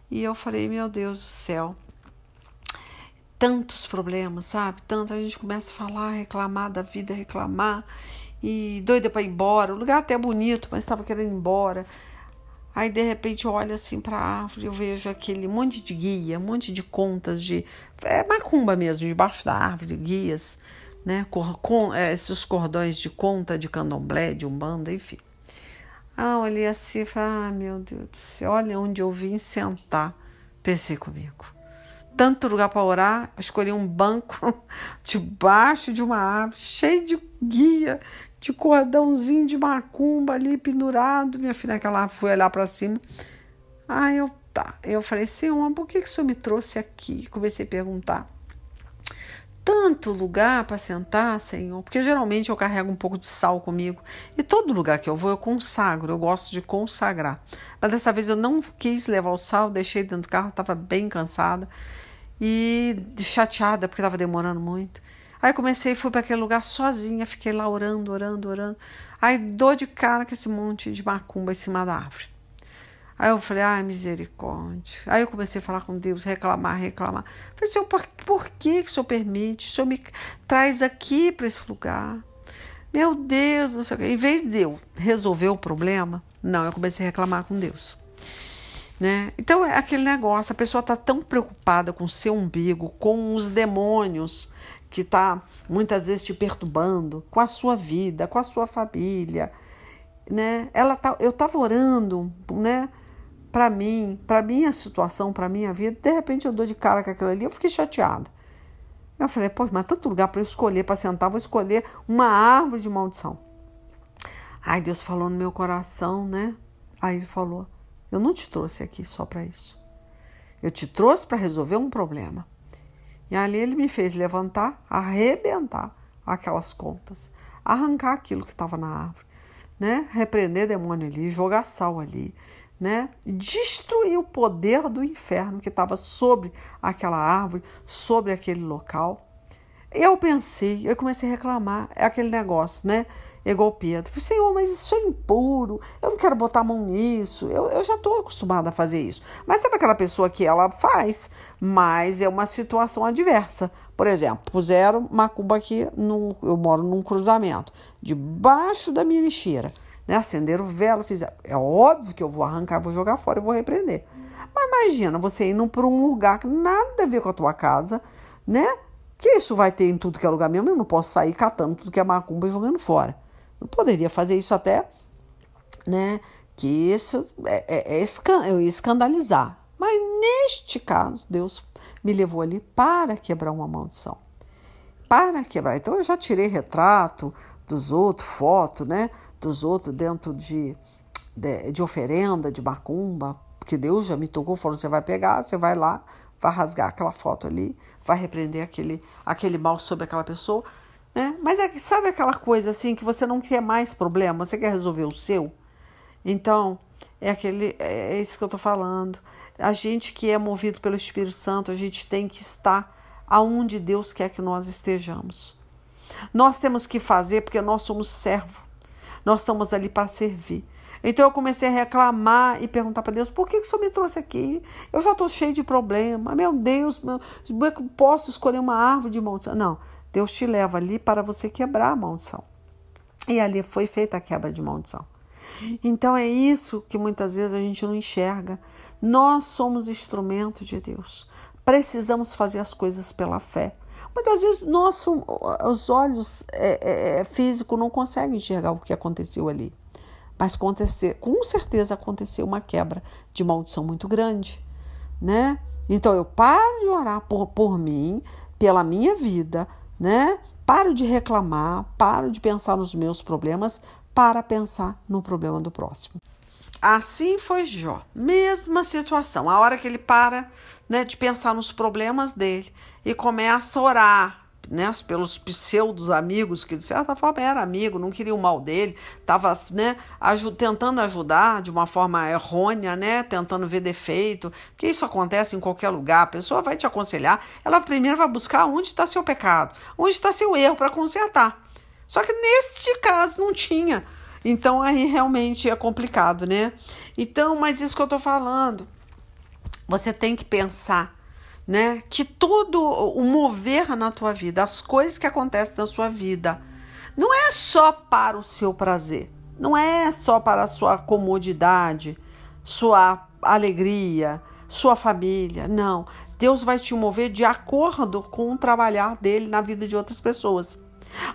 e eu falei: meu Deus do céu, tantos problemas, sabe? Tanto a gente começa a falar, reclamar da vida, reclamar, e doida para ir embora. O lugar até é bonito, mas estava querendo ir embora. Aí, de repente, eu olho assim para a árvore, eu vejo aquele monte de guia, um monte de contas de... macumba mesmo, debaixo da árvore, guias, né? Esses cordões de conta, de candomblé, de umbanda, enfim. Ah, olhei assim e falei: meu Deus do céu, olha onde eu vim sentar. Pensei comigo. Tanto lugar para orar, escolhi um banco debaixo de uma árvore, cheio de guia, de cordãozinho de macumba ali pendurado. Minha filha, naquela árvore, fui olhar para cima. Aí eu falei: Senhor, por que o Senhor me trouxe aqui? Comecei a perguntar. Tanto lugar para sentar, Senhor, porque geralmente eu carrego um pouco de sal comigo, e todo lugar que eu vou eu consagro, eu gosto de consagrar. Mas dessa vez eu não quis levar o sal, deixei dentro do carro, estava bem cansada e chateada porque estava demorando muito. Aí comecei, fui para aquele lugar sozinha, fiquei lá orando. Aí dou de cara com esse monte de macumba em cima da árvore. Aí eu falei, ai, misericórdia. Aí eu comecei a falar com Deus, reclamar. Falei, Senhor, por que o Senhor permite? O Senhor me traz aqui para esse lugar. Meu Deus, não sei o quê. Em vez de eu resolver o problema, não, eu comecei a reclamar com Deus. Né? Então é aquele negócio, a pessoa está tão preocupada com o seu umbigo, com os demônios que tá muitas vezes te perturbando, com a sua vida, com a sua família, né? Eu estava orando, né? Para minha situação, para minha vida, de repente eu dou de cara com aquilo ali, eu fiquei chateada. Eu falei, pô, mas tanto lugar para eu escolher, para sentar, vou escolher uma árvore de maldição. Aí Deus falou no meu coração, né? Aí ele falou, eu não te trouxe aqui só para isso. Eu te trouxe para resolver um problema. E ali ele me fez levantar, arrebentar aquelas contas, arrancar aquilo que estava na árvore, né? Repreender demônio ali, jogar sal ali, né? Destruir o poder do inferno que estava sobre aquela árvore, sobre aquele local. Eu comecei a reclamar, é aquele negócio, né? Igual Pedro, Senhor, mas isso é impuro, eu não quero botar a mão nisso, eu já estou acostumada a fazer isso. Mas sabe aquela pessoa que ela faz, mas é uma situação adversa. Por exemplo, puseram macumba aqui, eu moro num cruzamento, debaixo da minha lixeira, né? Acenderam vela, fizeram. É óbvio que eu vou arrancar, vou jogar fora e vou repreender. Mas imagina você indo para um lugar que nada a ver com a tua casa, né? Que isso vai ter em tudo que é lugar mesmo, eu não posso sair catando tudo que é macumba e jogando fora. Eu poderia fazer isso até, né, que isso eu ia escandalizar. Mas neste caso, Deus me levou ali para quebrar uma maldição. Para quebrar. Então eu já tirei retrato dos outros, foto, né, dos outros dentro de oferenda, de macumba, porque Deus já me tocou, falou, você vai pegar, você vai lá, vai rasgar aquela foto ali, vai repreender aquele mal sobre aquela pessoa, né? Mas sabe aquela coisa assim que você não quer mais problema, você quer resolver o seu? Então, é isso que eu tô falando. A gente que é movido pelo Espírito Santo, a gente tem que estar aonde Deus quer que nós estejamos. Nós temos que fazer porque nós somos servos. Nós estamos ali para servir. Então eu comecei a reclamar e perguntar para Deus, por que o Senhor me trouxe aqui? Eu já estou cheio de problema. Meu Deus, posso escolher uma árvore de maldição? Não, Deus te leva ali para você quebrar a maldição. E ali foi feita a quebra de maldição. Então é isso que muitas vezes a gente não enxerga. Nós somos instrumento de Deus. Precisamos fazer as coisas pela fé. Muitas vezes os olhos físicos não conseguem enxergar o que aconteceu ali. Mas com certeza aconteceu uma quebra de maldição muito grande, né? Então eu paro de orar por mim, pela minha vida, né? Paro de reclamar, paro de pensar nos meus problemas para pensar no problema do próximo. Assim foi Jó, mesma situação. A hora que ele para, né, de pensar nos problemas dele e começa a orar, né, pelos pseudos amigos, que de certa forma era amigo, não queria o mal dele, estava, né, tentando ajudar de uma forma errônea, né, tentando ver defeito, porque isso acontece em qualquer lugar. A pessoa vai te aconselhar, ela primeiro vai buscar onde está seu pecado, onde está seu erro para consertar. Só que neste caso não tinha. Então aí realmente é complicado, né? Então, mas isso que eu tô falando, você tem que pensar, né, que todo o mover na tua vida, as coisas que acontecem na sua vida, não é só para o seu prazer, não é só para a sua comodidade, sua alegria, sua família, não. Deus vai te mover de acordo com o trabalhar dele na vida de outras pessoas.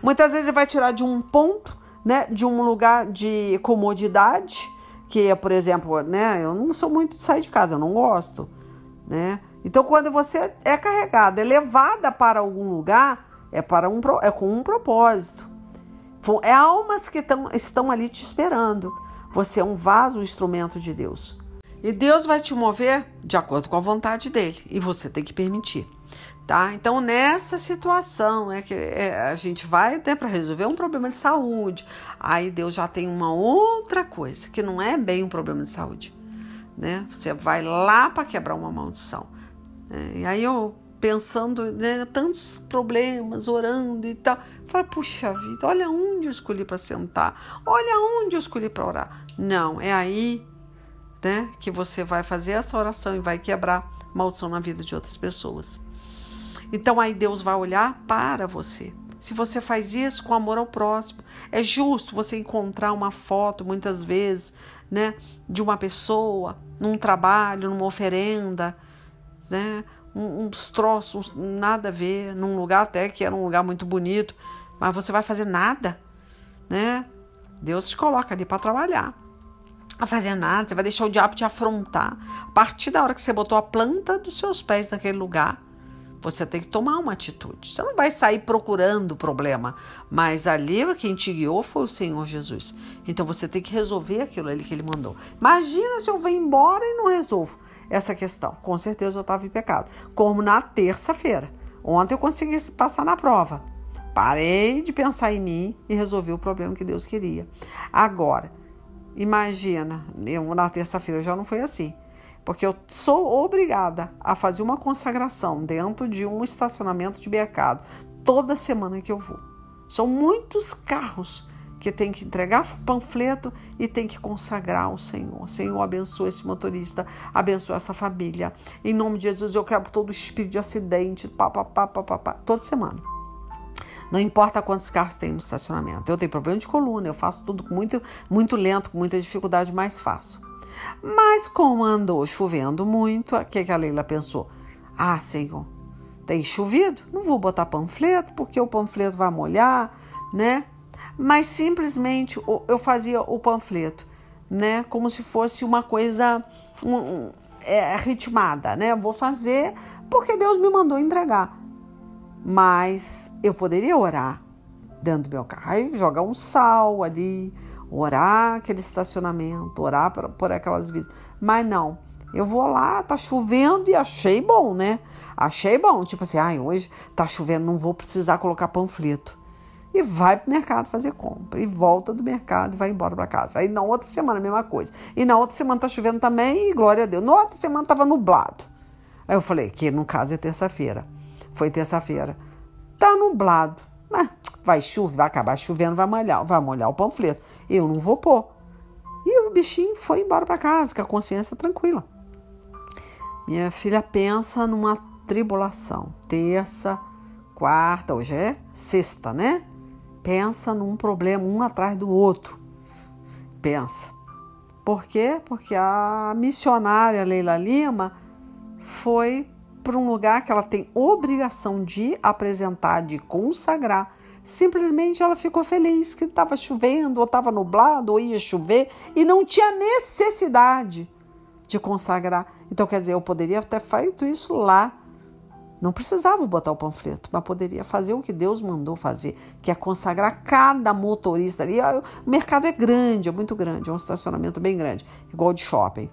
Muitas vezes ele vai tirar de um ponto, né, de um lugar de comodidade, que é, por exemplo, né, eu não sou muito de sair de casa, eu não gosto, né? Então, quando você é carregada, é levada para algum lugar, é com um propósito. É almas que estão ali te esperando. Você é um vaso, um instrumento de Deus. E Deus vai te mover de acordo com a vontade dele. E você tem que permitir. Tá? Então, nessa situação, que a gente vai, né, para resolver um problema de saúde. Aí Deus já tem uma outra coisa, que não é bem um problema de saúde, né? Você vai lá para quebrar uma maldição. E aí eu pensando, né, tantos problemas, orando e tal. Fala, puxa vida, olha onde eu escolhi para sentar, olha onde eu escolhi para orar. Não, é aí, né, que você vai fazer essa oração e vai quebrar maldição na vida de outras pessoas. Então aí Deus vai olhar para você. Se você faz isso com amor ao próximo, é justo você encontrar uma foto, muitas vezes, né, de uma pessoa, num trabalho, numa oferenda, né, uns troços, nada a ver, num lugar até que era um lugar muito bonito, mas você vai fazer nada, né? Deus te coloca ali para trabalhar. Vai fazer nada, você vai deixar o diabo te afrontar. A partir da hora que você botou a planta dos seus pés naquele lugar, você tem que tomar uma atitude. Você não vai sair procurando o problema, mas ali quem te guiou foi o Senhor Jesus. Então você tem que resolver aquilo ali que Ele mandou. Imagina se eu venho embora e não resolvo essa questão. Com certeza eu estava em pecado. Como na terça-feira. Ontem eu consegui passar na prova. Parei de pensar em mim e resolvi o problema que Deus queria. Agora, imagina, na terça-feira já não foi assim. Porque eu sou obrigada a fazer uma consagração dentro de um estacionamento de mercado toda semana que eu vou. São muitos carros que tem que entregar panfleto e tem que consagrar ao Senhor. Senhor, abençoa esse motorista, abençoa essa família. Em nome de Jesus, eu quebro todo o espírito de acidente, toda semana. Não importa quantos carros tem no estacionamento. Eu tenho problema de coluna, eu faço tudo muito lento, com muita dificuldade, mas faço. Mas como andou chovendo muito, o que a Leila pensou? Ah, Senhor, tem chovido? Não vou botar panfleto, porque o panfleto vai molhar, né? Mas simplesmente eu fazia o panfleto, né? Como se fosse uma coisa ritmada, né? Eu vou fazer porque Deus me mandou entregar. Mas eu poderia orar dentro do meu carro. Aí jogar um sal ali, orar aquele estacionamento, orar por aquelas vidas. Mas não, eu vou lá, tá chovendo e achei bom, né? Achei bom, tipo assim, hoje tá chovendo, não vou precisar colocar panfleto. E vai pro mercado fazer compra, e volta do mercado e vai embora para casa. Aí na outra semana a mesma coisa. E na outra semana tá chovendo também e glória a Deus. Na outra semana tava nublado. Aí eu falei, que no caso é terça-feira. Foi terça-feira. Tá nublado. Vai acabar chovendo, vai molhar o panfleto. Eu não vou pôr. E o bichinho foi embora para casa, com a consciência tranquila. Minha filha pensa numa tribulação. Terça, quarta, hoje é sexta, né? Pensa num problema, um atrás do outro. Pensa. Por quê? Porque a missionária Leila Lima foi para um lugar que ela tem obrigação de apresentar, de consagrar. Simplesmente ela ficou feliz que estava chovendo, ou estava nublado, ou ia chover, e não tinha necessidade de consagrar. Então, quer dizer, eu poderia ter feito isso lá. Não precisava botar o panfleto, mas poderia fazer o que Deus mandou fazer, que é consagrar cada motorista ali. O mercado é grande, é muito grande, é um estacionamento bem grande, igual de shopping.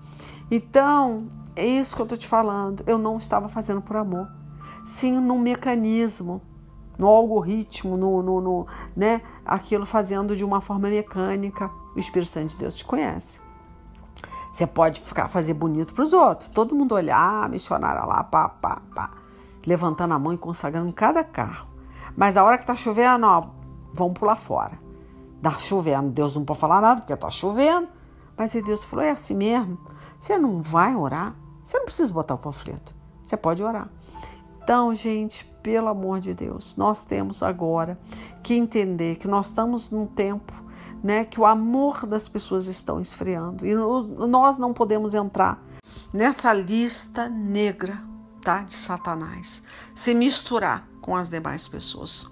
Então, é isso que eu estou te falando. Eu não estava fazendo por amor, sim no mecanismo, no algoritmo, né? Aquilo fazendo de uma forma mecânica. O Espírito Santo de Deus te conhece. Você pode fazer bonito para os outros. Todo mundo olhar, missionária lá, levantando a mão e consagrando cada carro. Mas a hora que tá chovendo, vamos pular fora. Tá chovendo, Deus não pode falar nada, porque tá chovendo. Mas aí Deus falou, é assim mesmo. Você não vai orar? Você não precisa botar o panfleto. Você pode orar. Então, gente, pelo amor de Deus, nós temos agora que entender que nós estamos num tempo, né, que o amor das pessoas estão esfriando. E nós não podemos entrar nessa lista negra, tá, de Satanás, se misturar com as demais pessoas.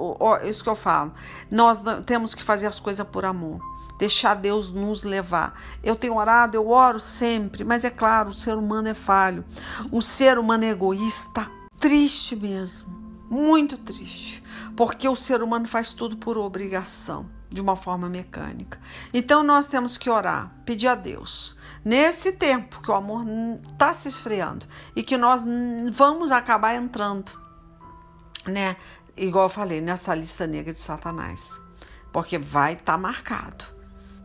Isso que eu falo. Nós temos que fazer as coisas por amor. Deixar Deus nos levar. Eu tenho orado, eu oro sempre, mas é claro, o ser humano é falho. O ser humano é egoísta. Triste mesmo, muito triste, porque o ser humano faz tudo por obrigação, de uma forma mecânica. Então nós temos que orar, pedir a Deus, nesse tempo que o amor está se esfriando e que nós vamos acabar entrando, né? Igual eu falei, nessa lista negra de Satanás, porque vai estar marcado,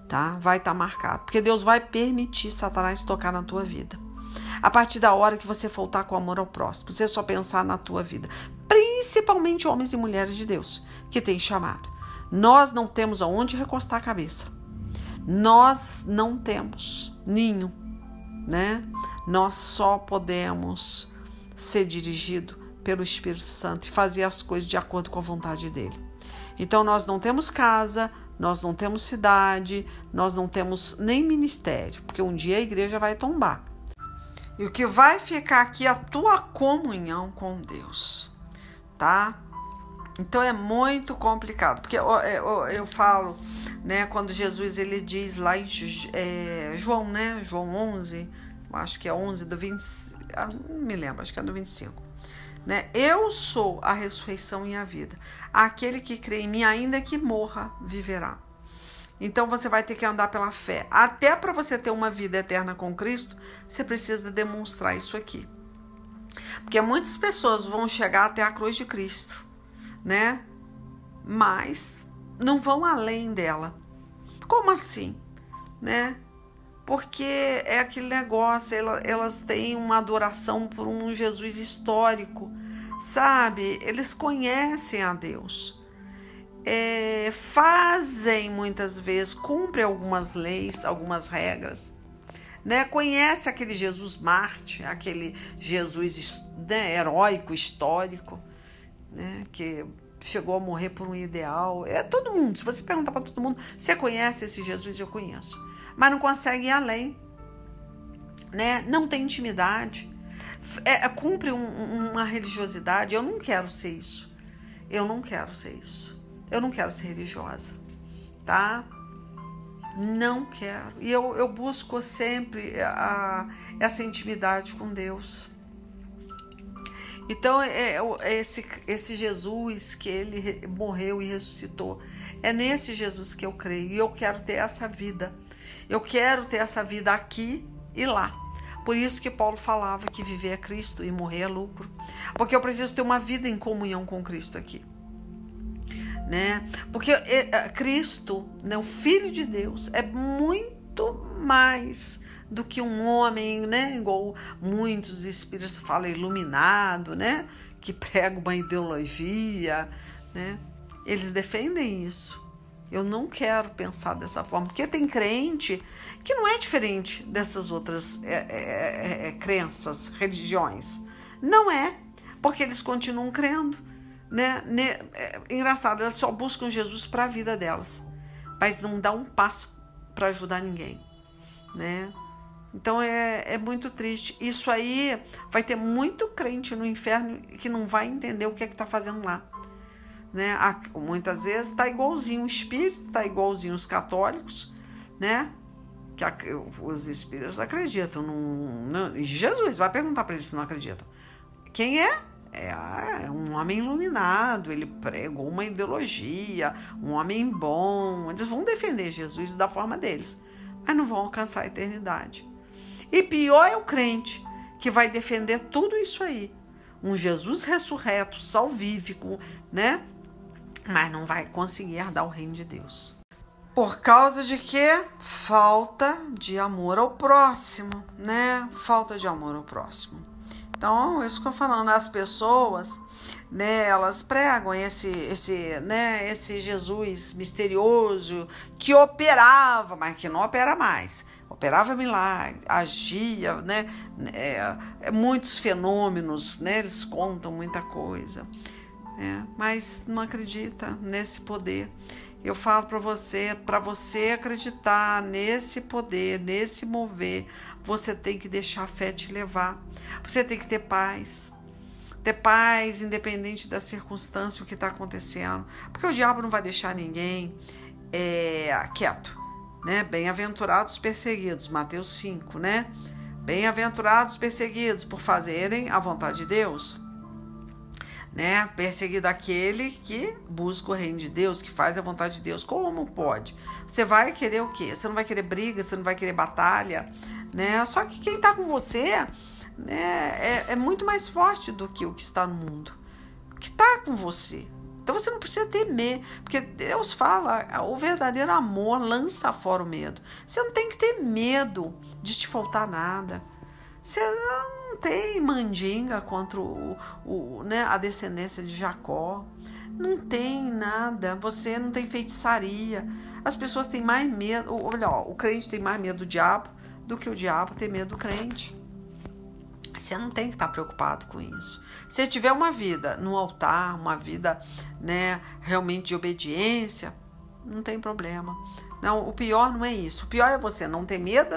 tá? Vai estar marcado, porque Deus vai permitir Satanás tocar na tua vida. A partir da hora que você faltar com amor ao próximo, você só pensar na tua vida. Principalmente homens e mulheres de Deus, que tem chamado. Nós não temos aonde recostar a cabeça. Nós não temos ninho, né? Nós só podemos ser dirigidos pelo Espírito Santo e fazer as coisas de acordo com a vontade dele. Então, nós não temos casa, nós não temos cidade, nós não temos nem ministério, porque um dia a igreja vai tombar. E o que vai ficar aqui é a tua comunhão com Deus, tá? Então, é muito complicado, porque eu falo, né, quando Jesus ele diz lá em João, né, João 11, acho que é 11 do 20, não me lembro, acho que é do 25. Né? Eu sou a ressurreição e a vida. Aquele que crê em mim, ainda que morra, viverá. Então você vai ter que andar pela fé. Até para você ter uma vida eterna com Cristo, você precisa demonstrar isso aqui. Porque muitas pessoas vão chegar até a cruz de Cristo, né? Mas não vão além dela. Como assim? Né? Porque é aquele negócio, elas têm uma adoração por um Jesus histórico, sabe? Eles conhecem a Deus, fazem muitas vezes, cumprem algumas leis, algumas regras, né? Conhece aquele Jesus Marte, aquele Jesus, né, heróico, histórico, né, que chegou a morrer por um ideal. Todo mundo, se você perguntar para todo mundo, você conhece esse Jesus? Eu conheço. Mas não consegue ir além, né? Não tem intimidade, cumpre uma religiosidade. Eu não quero ser isso, eu não quero ser isso, eu não quero ser religiosa, tá? Não quero. E eu busco sempre essa intimidade com Deus. Então, esse Jesus que ele morreu e ressuscitou, é nesse Jesus que eu creio, e eu quero ter essa vida. Eu quero ter essa vida aqui e lá. Por isso que Paulo falava que viver é Cristo e morrer é lucro. Porque eu preciso ter uma vida em comunhão com Cristo aqui, né? Porque Cristo, né, o Filho de Deus, é muito mais do que um homem, né? Igual muitos espíritos falam, iluminado, né? Que prega uma ideologia, né? Eles defendem isso. Eu não quero pensar dessa forma, porque tem crente que não é diferente dessas outras crenças, religiões. Não é, porque eles continuam crendo, né? Engraçado, elas só buscam Jesus para a vida delas, mas não dá um passo para ajudar ninguém, né? Então é muito triste. Isso aí vai ter muito crente no inferno que não vai entender o que é que está fazendo lá. Né? Muitas vezes está igualzinho o espírito, está igualzinho os católicos, né? Que os espíritos acreditam em Jesus. Vai perguntar para eles se não acreditam. Quem é? É um homem iluminado, ele pregou uma ideologia, um homem bom. Eles vão defender Jesus da forma deles, mas não vão alcançar a eternidade. E pior é o crente que vai defender tudo isso aí. Um Jesus ressurreto, salvífico, né? Mas não vai conseguir herdar o reino de Deus. Por causa de quê? Falta de amor ao próximo, né? Falta de amor ao próximo. Então, isso que eu tô falando, as pessoas, né, elas pregam esse Jesus misterioso que operava, mas que não opera mais. Operava milagre, agia, né? Muitos fenômenos, né? Eles contam muita coisa. Mas não acredita nesse poder. Eu falo para você acreditar nesse poder, nesse mover, você tem que deixar a fé te levar. Você tem que ter paz independente da circunstância, o que está acontecendo, porque o diabo não vai deixar ninguém quieto, né? Bem-aventurados perseguidos, Mateus 5, né? Bem-aventurados perseguidos por fazerem a vontade de Deus. Né? Perseguido aquele que busca o reino de Deus, que faz a vontade de Deus. Como pode? Você vai querer o quê? Você não vai querer briga, você não vai querer batalha, né? Só que quem está com você, né, é muito mais forte do que o que está no mundo, que está com você. Então você não precisa temer, porque Deus fala, o verdadeiro amor lança fora o medo. Você não tem que ter medo de te faltar nada. Você não tem mandinga contra né, a descendência de Jacó. Não tem nada. Você não tem feitiçaria. As pessoas têm mais medo. Olha, ó, o crente tem mais medo do diabo do que o diabo tem medo do crente. Você não tem que estar preocupado com isso. Se tiver uma vida no altar, uma vida, né, realmente de obediência, não tem problema. Não, o pior não é isso. O pior é você não ter medo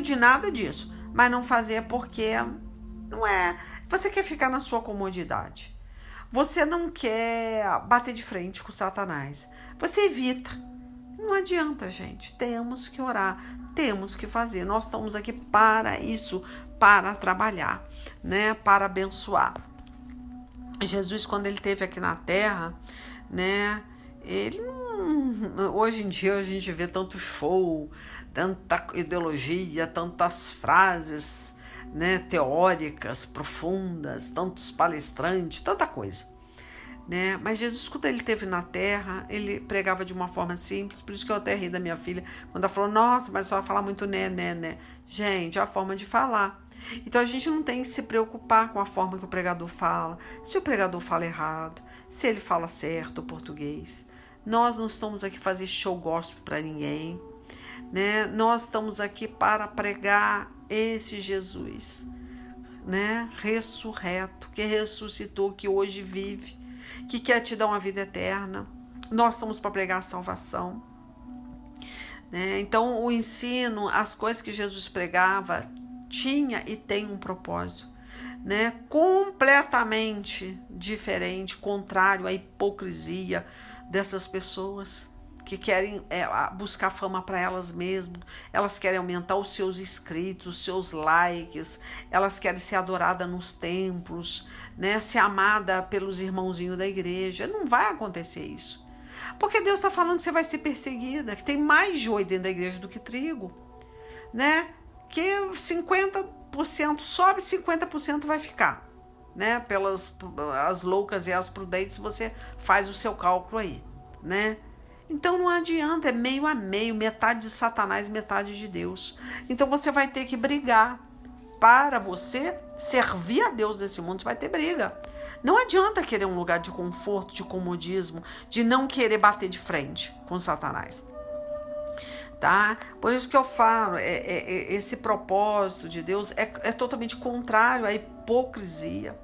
de nada disso, mas não fazer porque não é. Você quer ficar na sua comodidade. Você não quer bater de frente com Satanás. Você evita. Não adianta, gente. Temos que orar, temos que fazer. Nós estamos aqui para isso, para trabalhar, né? Para abençoar. Jesus, quando ele esteve aqui na Terra, né? Ele hoje em dia a gente vê tanto show, tanta ideologia, tantas frases, né, teóricas, profundas, tantos palestrantes, tanta coisa, né? Mas Jesus, quando ele esteve na Terra, ele pregava de uma forma simples. Por isso que eu até ri da minha filha quando ela falou: nossa, mas só vai falar muito né. Gente, é a forma de falar. Então a gente não tem que se preocupar com a forma que o pregador fala, se o pregador fala errado, se ele fala certo o português. Nós não estamos aqui fazer show gospel para ninguém, né? Nós estamos aqui para pregar esse Jesus, né? Ressurreto, que ressuscitou, que hoje vive, que quer te dar uma vida eterna. Nós estamos para pregar a salvação, né? Então o ensino, as coisas que Jesus pregava, tinha e tem um propósito, né? Completamente diferente, contrário à hipocrisia dessas pessoas que querem buscar fama para elas mesmas. Elas querem aumentar os seus inscritos, os seus likes, elas querem ser adoradas nos templos, né? Ser amada pelos irmãozinhos da igreja. Não vai acontecer isso, porque Deus está falando que você vai ser perseguida, que tem mais joio dentro da igreja do que trigo, né? Que 50% sobe, 50% vai ficar, né? Pelas as loucas e as prudentes, você faz o seu cálculo aí, né? Então não adianta, é meio a meio, metade de Satanás, metade de Deus. Então você vai ter que brigar. Para você servir a Deus nesse mundo, você vai ter briga. Não adianta querer um lugar de conforto, de comodismo, de não querer bater de frente com Satanás. Tá? Por isso que eu falo, esse propósito de Deus é totalmente contrário à hipocrisia,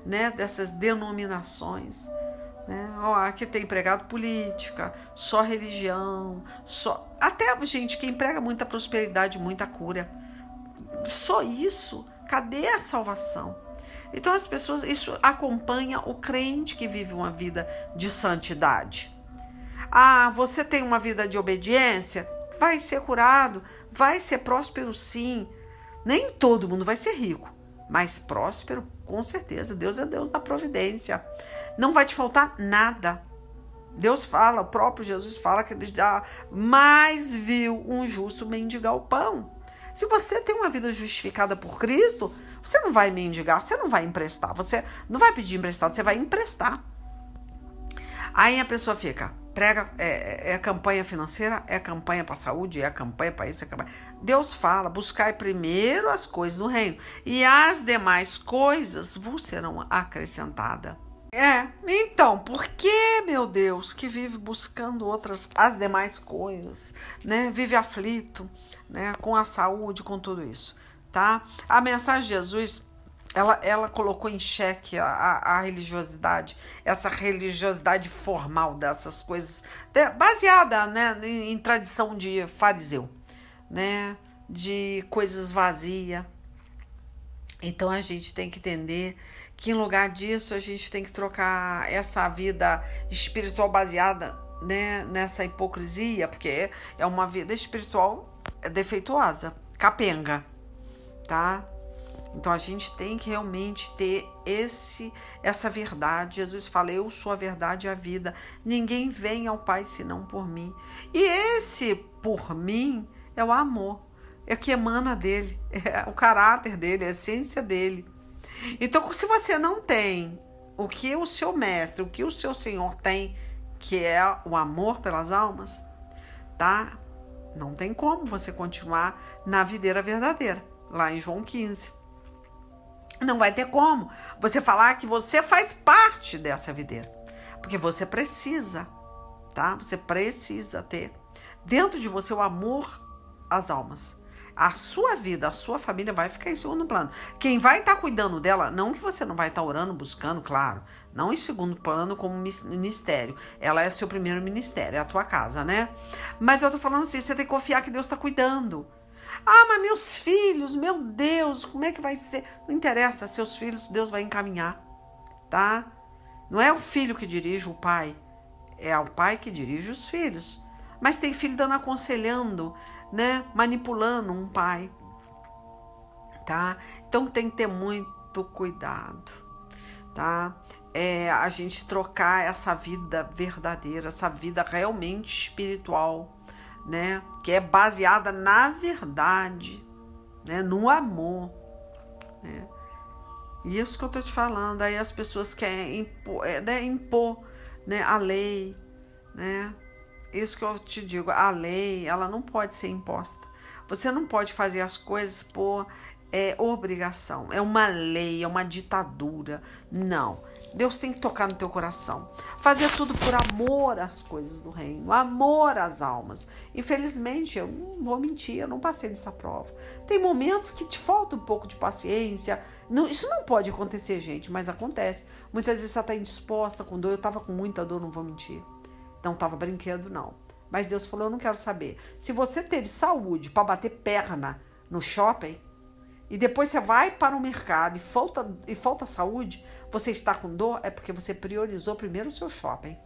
né, dessas denominações, né? Aqui tem pregado política, só religião, até gente que emprega muita prosperidade, muita cura. Só isso, cadê a salvação? Então as pessoas, isso acompanha o crente que vive uma vida de santidade. Você tem uma vida de obediência? Vai ser curado, vai ser próspero sim. Nem todo mundo vai ser rico, mas próspero com certeza. Deus é Deus da providência. Não vai te faltar nada. Deus fala, o próprio Jesus fala que ele jamais viu um justo mendigar o pão. Se você tem uma vida justificada por Cristo, você não vai mendigar, você não vai emprestar, você não vai pedir emprestado, você vai emprestar. Aí a pessoa fica, prega, campanha financeira, campanha para a saúde, campanha para isso, campanha. Deus fala, buscai primeiro as coisas do reino, e as demais coisas vos serão acrescentadas. Então, por que, meu Deus, que vive buscando as demais coisas, né? Vive aflito, né? Com a saúde, com tudo isso, tá? A mensagem de Jesus, ela colocou em xeque a religiosidade, essa religiosidade formal dessas coisas, baseada, né, em tradição de fariseu, né? De coisas vazias. Então a gente tem que entender que em lugar disso a gente tem que trocar essa vida espiritual baseada, né, nessa hipocrisia, porque é uma vida espiritual defeituosa, capenga, tá? Então a gente tem que realmente ter essa verdade. Jesus fala, eu sou a verdade e a vida, ninguém vem ao Pai senão por mim. E esse por mim é o amor, é o que emana dele, é o caráter dele, a essência dele. Então, se você não tem o que o seu mestre, o que o seu Senhor tem, que é o amor pelas almas, tá? Não tem como você continuar na videira verdadeira. lá em João 15. Não vai ter como você falar que você faz parte dessa videira, porque você precisa, tá? Você precisa ter dentro de você o amor às almas. A sua vida, a sua família vai ficar em segundo plano. Quem vai estar cuidando dela, não que você não vai estar orando, buscando, claro, não em segundo plano como ministério. Ela é seu primeiro ministério, é a tua casa, né? Mas eu tô falando assim, você tem que confiar que Deus está cuidando. Ah, mas meus filhos, meu Deus, como é que vai ser? Não interessa, seus filhos Deus vai encaminhar, tá? Não é o filho que dirige o pai, é o pai que dirige os filhos. Mas tem filho dando aconselhando, né? Manipulando um pai, tá? Então tem que ter muito cuidado, tá? A gente trocar essa vida verdadeira, essa vida realmente espiritual, né? Que é baseada na verdade, né? No amor, né? Isso que eu tô te falando. Aí as pessoas querem impor, né? A lei, né? Isso que eu te digo, a lei, ela não pode ser imposta. Você não pode fazer as coisas por obrigação. É uma lei, é uma ditadura. Não. Deus tem que tocar no teu coração. Fazer tudo por amor às coisas do reino, amor às almas. Infelizmente, eu não vou mentir, eu não passei nessa prova. Tem momentos que te falta um pouco de paciência. Não, isso não pode acontecer, gente, mas acontece. Muitas vezes você está indisposta, com dor. Eu estava com muita dor, não vou mentir. Não estava brinquedo, não. Mas Deus falou, eu não quero saber. Se você teve saúde para bater perna no shopping, e depois você vai para o mercado e falta saúde, você está com dor, é porque você priorizou primeiro o seu shopping.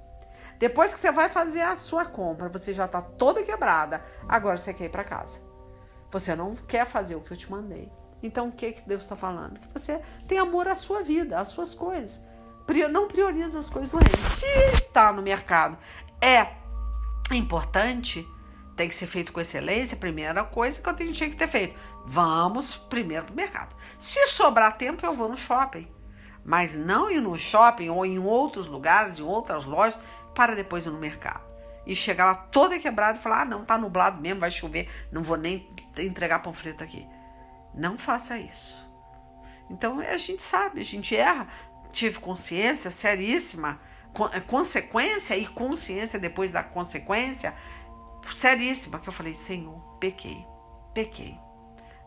Depois que você vai fazer a sua compra, você já está toda quebrada. Agora você quer ir para casa. Você não quer fazer o que eu te mandei. Então o que Deus está falando? Que você tem amor à sua vida, às suas coisas. Não prioriza as coisas do reino. Se está no mercado é importante, tem que ser feito com excelência, primeira coisa que eu tinha que ter feito. Vamos primeiro pro mercado. Se sobrar tempo, eu vou no shopping. Mas não ir no shopping ou em outros lugares, em outras lojas, para depois ir no mercado. E chegar lá toda quebrada e falar, não, tá nublado mesmo, vai chover, não vou nem entregar panfleto aqui. Não faça isso. Então, a gente sabe, a gente erra. Tive consciência seríssima, consequência e consciência depois da consequência seríssima, que eu falei, Senhor, pequei,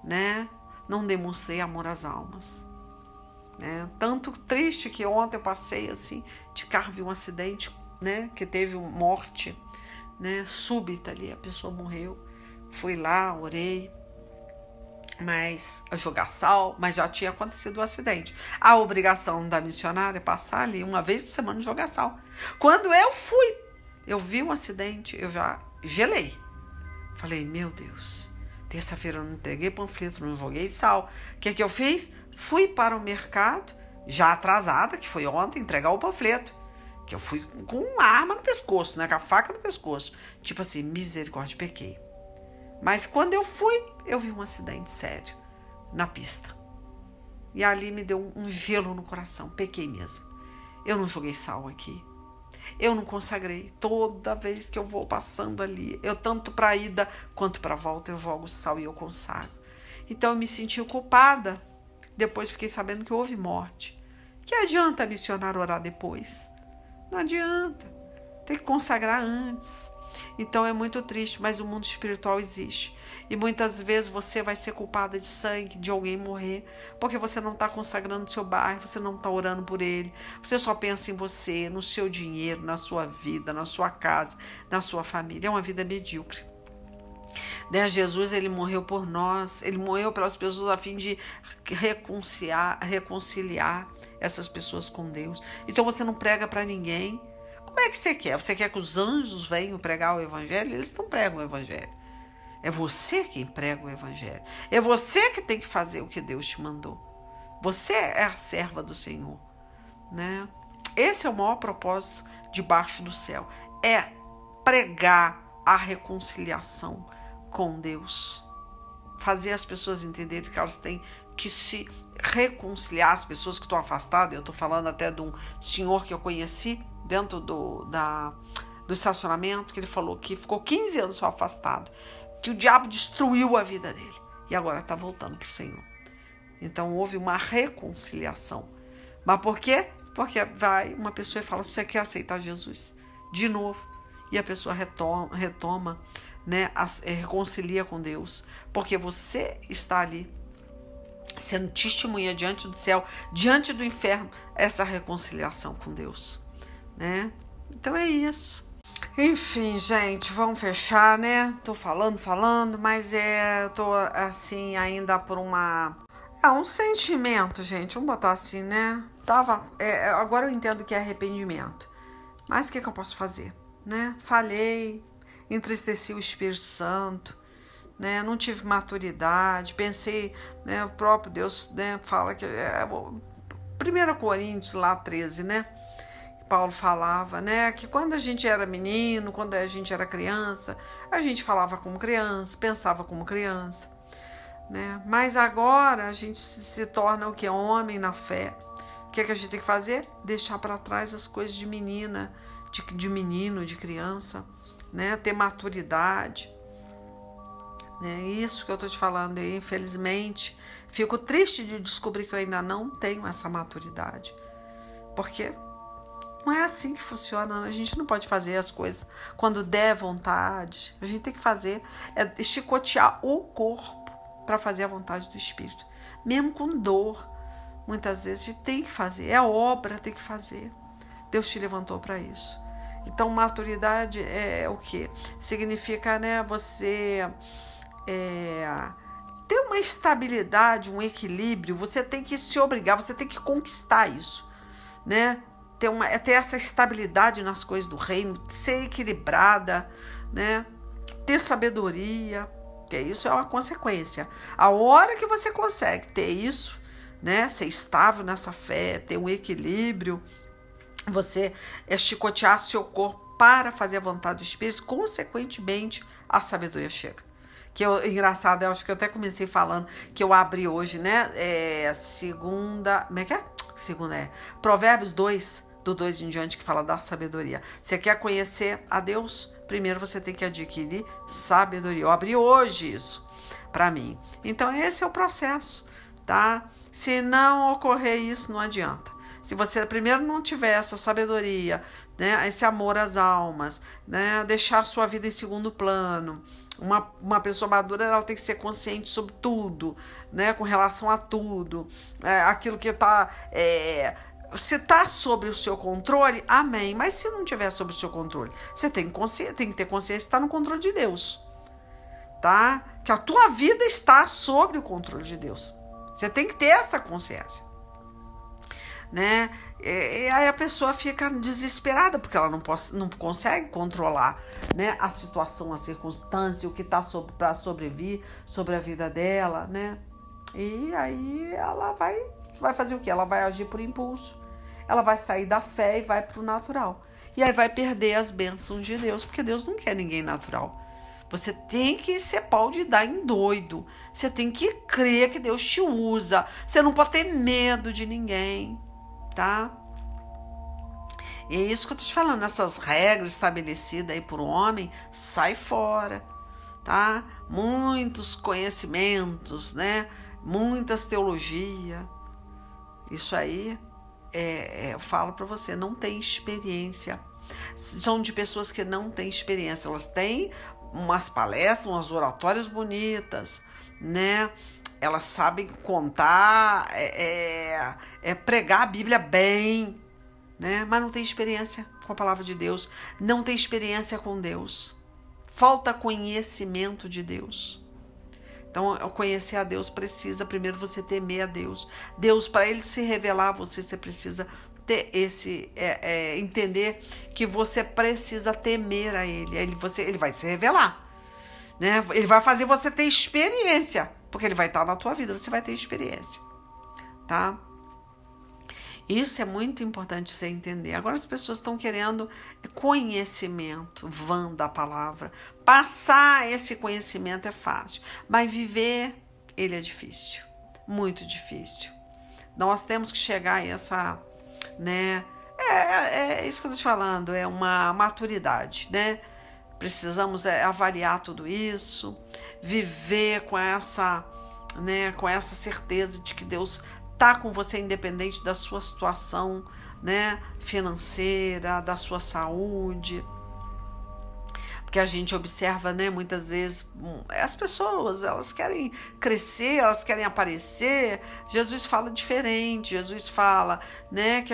né? Não demonstrei amor às almas, né? Tanto triste que ontem eu passei assim, de carro, vi um acidente, né? Que teve uma morte, né? Súbita ali, a pessoa morreu. Fui lá, orei, mas jogar sal, mas já tinha acontecido o acidente. A obrigação da missionária é passar ali uma vez por semana e jogar sal. Quando eu fui, eu vi um acidente, eu já gelei. Falei, meu Deus, terça-feira eu não entreguei panfleto, não joguei sal. O que eu fiz? Fui para o mercado, já atrasada, que foi ontem, entregar o panfleto. Que eu fui com uma arma no pescoço, né? Com a faca no pescoço. Tipo assim, misericórdia, pequei. Mas quando eu fui, eu vi um acidente sério na pista. E ali me deu um gelo no coração. Pequei mesmo. Eu não joguei sal aqui. Eu não consagrei. Toda vez que eu vou passando ali, eu tanto para ida quanto para volta, eu jogo sal e eu consagro. Então eu me senti culpada. Depois fiquei sabendo que houve morte. Que adianta a missionária orar depois? Não adianta. Tem que consagrar antes. Então é muito triste, mas o mundo espiritual existe. E muitas vezes você vai ser culpada de sangue, de alguém morrer, porque você não está consagrando o seu bairro, você não está orando por ele. Você só pensa em você, no seu dinheiro, na sua vida, na sua casa, na sua família. É uma vida medíocre. Né? Jesus, ele morreu por nós, ele morreu pelas pessoas a fim de reconciliar essas pessoas com Deus. Então você não prega para ninguém. Como é que você quer? Você quer que os anjos venham pregar o evangelho? Eles não pregam o evangelho. É você quem prega o evangelho. É você que tem que fazer o que Deus te mandou. Você é a serva do Senhor, né? Esse é o maior propósito debaixo do céu. É pregar a reconciliação com Deus. Fazer as pessoas entenderem que elas têm que se reconciliar, as pessoas que estão afastadas. Eu estou falando até de um senhor que eu conheci dentro do estacionamento, que ele falou que ficou 15 anos só afastado, que o diabo destruiu a vida dele. e agora está voltando para o Senhor. Então houve uma reconciliação. Mas por quê? Porque vai uma pessoa e fala: você quer aceitar Jesus? De novo. E a pessoa retoma, né, reconcilia com Deus. Porque você está ali sendo testemunha diante do céu, diante do inferno, essa reconciliação com Deus, né? Então é isso. Enfim, gente, vamos fechar, né? Tô falando, mas tô assim ainda por um sentimento, gente, vamos botar assim, né? Agora eu entendo que é arrependimento, mas o que eu posso fazer, né? Falhei, entristeci o Espírito Santo, né? Não tive maturidade, pensei, né? O próprio Deus, né, fala que 1 Coríntios lá 13, né? Paulo falava, né, que quando a gente era menino, quando a gente era criança, a gente falava como criança, pensava como criança, né? Mas agora a gente se torna o que? Homem na fé. O que é que a gente tem que fazer? Deixar para trás as coisas de menina, de menino, de criança, né? Ter maturidade. É isso que eu tô te falando aí, infelizmente. Fico triste de descobrir que eu ainda não tenho essa maturidade. Porque não é assim que funciona. A gente não pode fazer as coisas quando der vontade. A gente tem que fazer, chicotear o corpo para fazer a vontade do Espírito. Mesmo com dor, muitas vezes a gente tem que fazer. É obra, tem que fazer. Deus te levantou para isso. Então, maturidade é o quê? Significa, né, você ter uma estabilidade, um equilíbrio. Você tem que se obrigar, você tem que conquistar isso, né? Ter essa estabilidade nas coisas do reino, ser equilibrada, né? Ter sabedoria, que isso é uma consequência. A hora que você consegue ter isso, né? Ser estável nessa fé, ter um equilíbrio, você chicotear seu corpo para fazer a vontade do Espírito, consequentemente a sabedoria chega. Que engraçado, eu acho que eu até comecei falando que eu abri hoje, né? Como é que é? Provérbios 2, do 2 em diante, que fala da sabedoria. Você quer conhecer a Deus? Primeiro você tem que adquirir sabedoria. Eu abri hoje isso para mim. Então esse é o processo, tá? Se não ocorrer isso, não adianta. Se você primeiro não tiver essa sabedoria, né, esse amor às almas, né, deixar a sua vida em segundo plano. Uma pessoa madura, ela tem que ser consciente sobre tudo, né, com relação a tudo. Aquilo que está... se está sob o seu controle, amém. Mas se não tiver sob o seu controle, você tem que ter consciência que está no controle de Deus, tá? Que a tua vida está sob o controle de Deus. Você tem que ter essa consciência, né? E aí a pessoa fica desesperada porque ela não consegue controlar, né, a situação, a circunstância, o que está para sobrevir sobre a vida dela, né? E aí ela vai fazer o quê? Ela vai agir por impulso. Ela vai sair da fé e vai para o natural. E aí vai perder as bênçãos de Deus, porque Deus não quer ninguém natural. Você tem que ser pau de dar em doido. Você tem que crer que Deus te usa. Você não pode ter medo de ninguém, tá? E é isso que eu tô te falando. Essas regras estabelecidas aí por um homem, sai fora, tá? Muitos conhecimentos, né? Muitas teologias. Isso aí, eu falo para você, não tem experiência. São de pessoas que não têm experiência. Elas têm umas palestras, umas oratórias bonitas, né? Elas sabem contar, pregar a Bíblia bem, né? Mas não tem experiência com a palavra de Deus, não tem experiência com Deus. Falta conhecimento de Deus. Então, conhecer a Deus precisa primeiro você temer a Deus. Deus, para Ele se revelar a você precisa ter entender que você precisa temer a Ele. Ele vai se revelar, né? Ele vai fazer você ter experiência, porque Ele vai estar na tua vida, você vai ter experiência, tá? Isso é muito importante você entender. Agora as pessoas estão querendo conhecimento, vão da palavra. Passar esse conhecimento é fácil, mas viver ele é difícil, muito difícil. Nós temos que chegar a essa, né? É isso que eu tô te falando, é uma maturidade, né? Precisamos avaliar tudo isso, viver com essa, né, com essa certeza de que Deus está com você independente da sua situação, né, financeira, da sua saúde. Porque a gente observa, né, muitas vezes as pessoas, elas querem crescer, elas querem aparecer. Jesus fala diferente. Jesus fala, né, que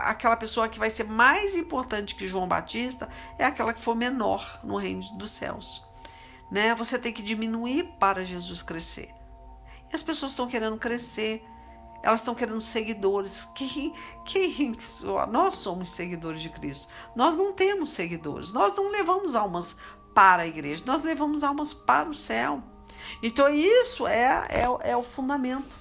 aquela pessoa que vai ser mais importante que João Batista é aquela que for menor no reino dos céus, né? Você tem que diminuir para Jesus crescer. E as pessoas estão querendo crescer. Elas estão querendo seguidores. Nós somos seguidores de Cristo. Nós não temos seguidores. Nós não levamos almas para a igreja. Nós levamos almas para o céu. Então isso é o fundamento.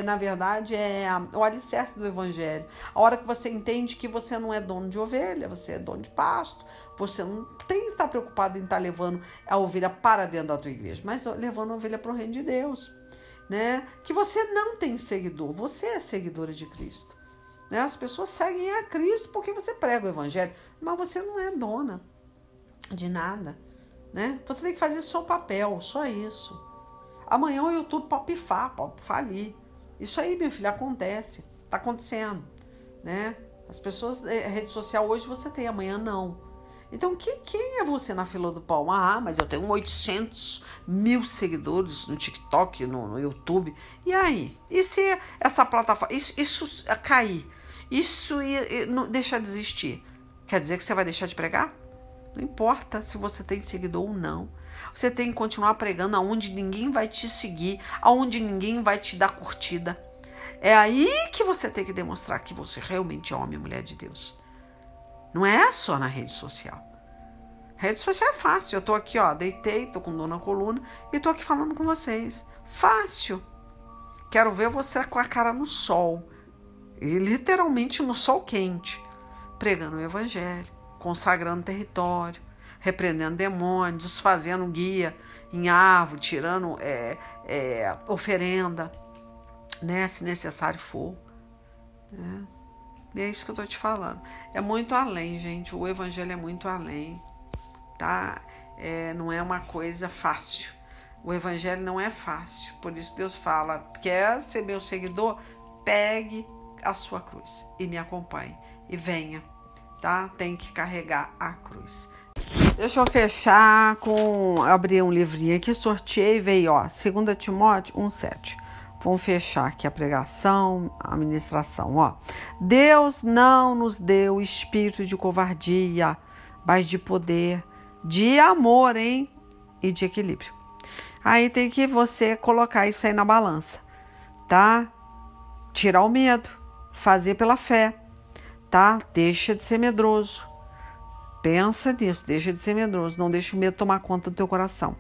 Na verdade, é o alicerce do evangelho. A hora que você entende que você não é dono de ovelha, você é dono de pasto. Você não tem que estar preocupado em estar levando a ovelha para dentro da tua igreja, mas levando a ovelha para o reino de Deus. Né? Que você não tem seguidor, você é seguidora de Cristo, né? As pessoas seguem a Cristo porque você prega o evangelho, mas você não é dona de nada, né? Você tem que fazer seu papel, só isso. Amanhã o YouTube pode pifar, pode falir. Isso aí, meu filho, acontece, tá acontecendo, né? As pessoas, rede social hoje você tem, amanhã não. Então, quem é você na fila do pão? Ah, mas eu tenho 800 mil seguidores no TikTok, no YouTube. E aí? E se essa plataforma, isso cair? Isso deixar de existir? Quer dizer que você vai deixar de pregar? Não importa se você tem seguidor ou não. Você tem que continuar pregando aonde ninguém vai te seguir, aonde ninguém vai te dar curtida. É aí que você tem que demonstrar que você realmente é homem e mulher de Deus. Não é só na rede social. Rede social é fácil. Eu tô aqui, ó, deitei, tô com dor na coluna e tô aqui falando com vocês. Fácil. Quero ver você com a cara no sol. E literalmente no sol quente. Pregando o evangelho, consagrando território, repreendendo demônios, desfazendo guia em árvore, tirando oferenda, né, se necessário for. Né? É isso que eu tô te falando. É muito além, gente. O evangelho é muito além, tá? Não é uma coisa fácil. O evangelho não é fácil. Por isso Deus fala, quer ser meu seguidor? Pegue a sua cruz e me acompanhe. E venha, tá? Tem que carregar a cruz. Deixa eu fechar com... Abrir um livrinho aqui, sorteei e veio, ó, 2 Timóteo 1,7. Vamos fechar aqui a pregação, a ministração, ó. Deus não nos deu espírito de covardia, mas de poder, de amor, hein? E de equilíbrio. Aí tem que você colocar isso aí na balança, tá? Tirar o medo, fazer pela fé, tá? Deixa de ser medroso. Pensa nisso, deixa de ser medroso. Não deixa o medo tomar conta do teu coração,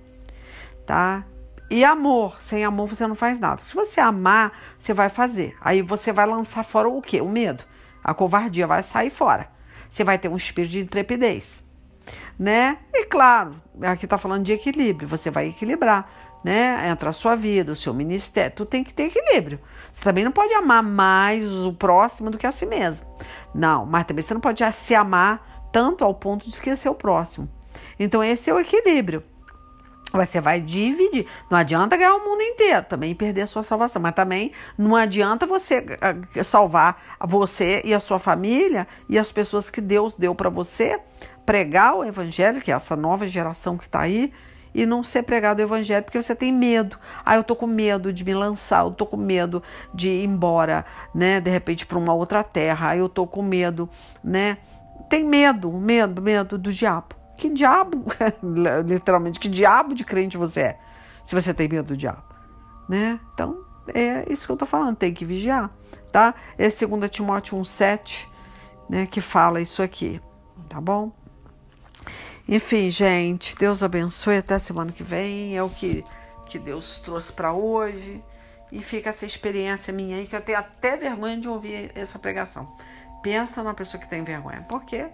tá? E amor, sem amor você não faz nada. Se você amar, você vai fazer. Aí você vai lançar fora o quê? O medo. A covardia vai sair fora. Você vai ter um espírito de intrepidez, né? E claro, aqui tá falando de equilíbrio. Você vai equilibrar, né? Entre a sua vida, o seu ministério. Tu tem que ter equilíbrio. Você também não pode amar mais o próximo do que a si mesmo. Não, mas também você não pode se amar tanto ao ponto de esquecer o próximo. Então esse é o equilíbrio. Você vai dividir. Não adianta ganhar o mundo inteiro, também perder a sua salvação. Mas também não adianta você salvar você e a sua família e as pessoas que Deus deu para você, pregar o evangelho, que é essa nova geração que está aí, e não ser pregado o evangelho porque você tem medo. Ah, eu tô com medo de me lançar, eu tô com medo de ir embora, né, de repente para uma outra terra. Ah, eu tô com medo, né? Tem medo do diabo. Que diabo, literalmente, que diabo de crente você é, se você tem medo do diabo, né? Então, é isso que eu tô falando, tem que vigiar, tá? É 2 Timóteo 1,7, né, que fala isso aqui, tá bom? Enfim, gente, Deus abençoe, até semana que vem, é o que Deus trouxe para hoje, e fica essa experiência minha aí, que eu tenho até vergonha de ouvir essa pregação. Pensa na pessoa que tem vergonha, por quê?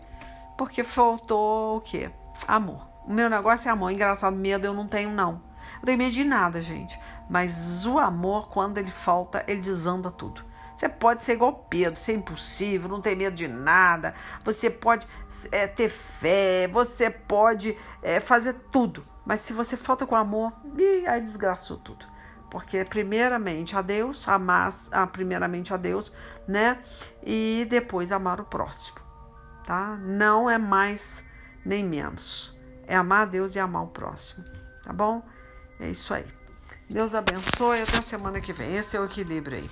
Porque faltou o quê? Amor. O meu negócio é amor. Engraçado, medo eu não tenho, não. Eu tenho medo de nada, gente. Mas o amor, quando ele falta, ele desanda tudo. Você pode ser igual Pedro, ser impulsivo, não ter medo de nada. Você pode ter fé, você pode fazer tudo. Mas se você falta com amor, aí desgraçou tudo. Porque primeiramente a Deus, amar primeiramente a Deus, né? E depois amar o próximo, tá? Não é mais nem menos. É amar a Deus e amar o próximo, tá bom? É isso aí. Deus abençoe, até a semana que vem. Esse é o equilíbrio aí.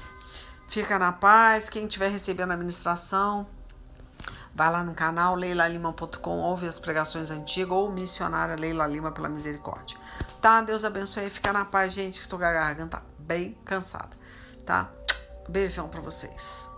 Fica na paz. Quem estiver recebendo a ministração, vai lá no canal leilalima.com, ouve as pregações antigas ou missionária Leila Lima pela misericórdia. Tá? Deus abençoe. Fica na paz, gente, que tô com a garganta bem cansada, tá? Beijão pra vocês.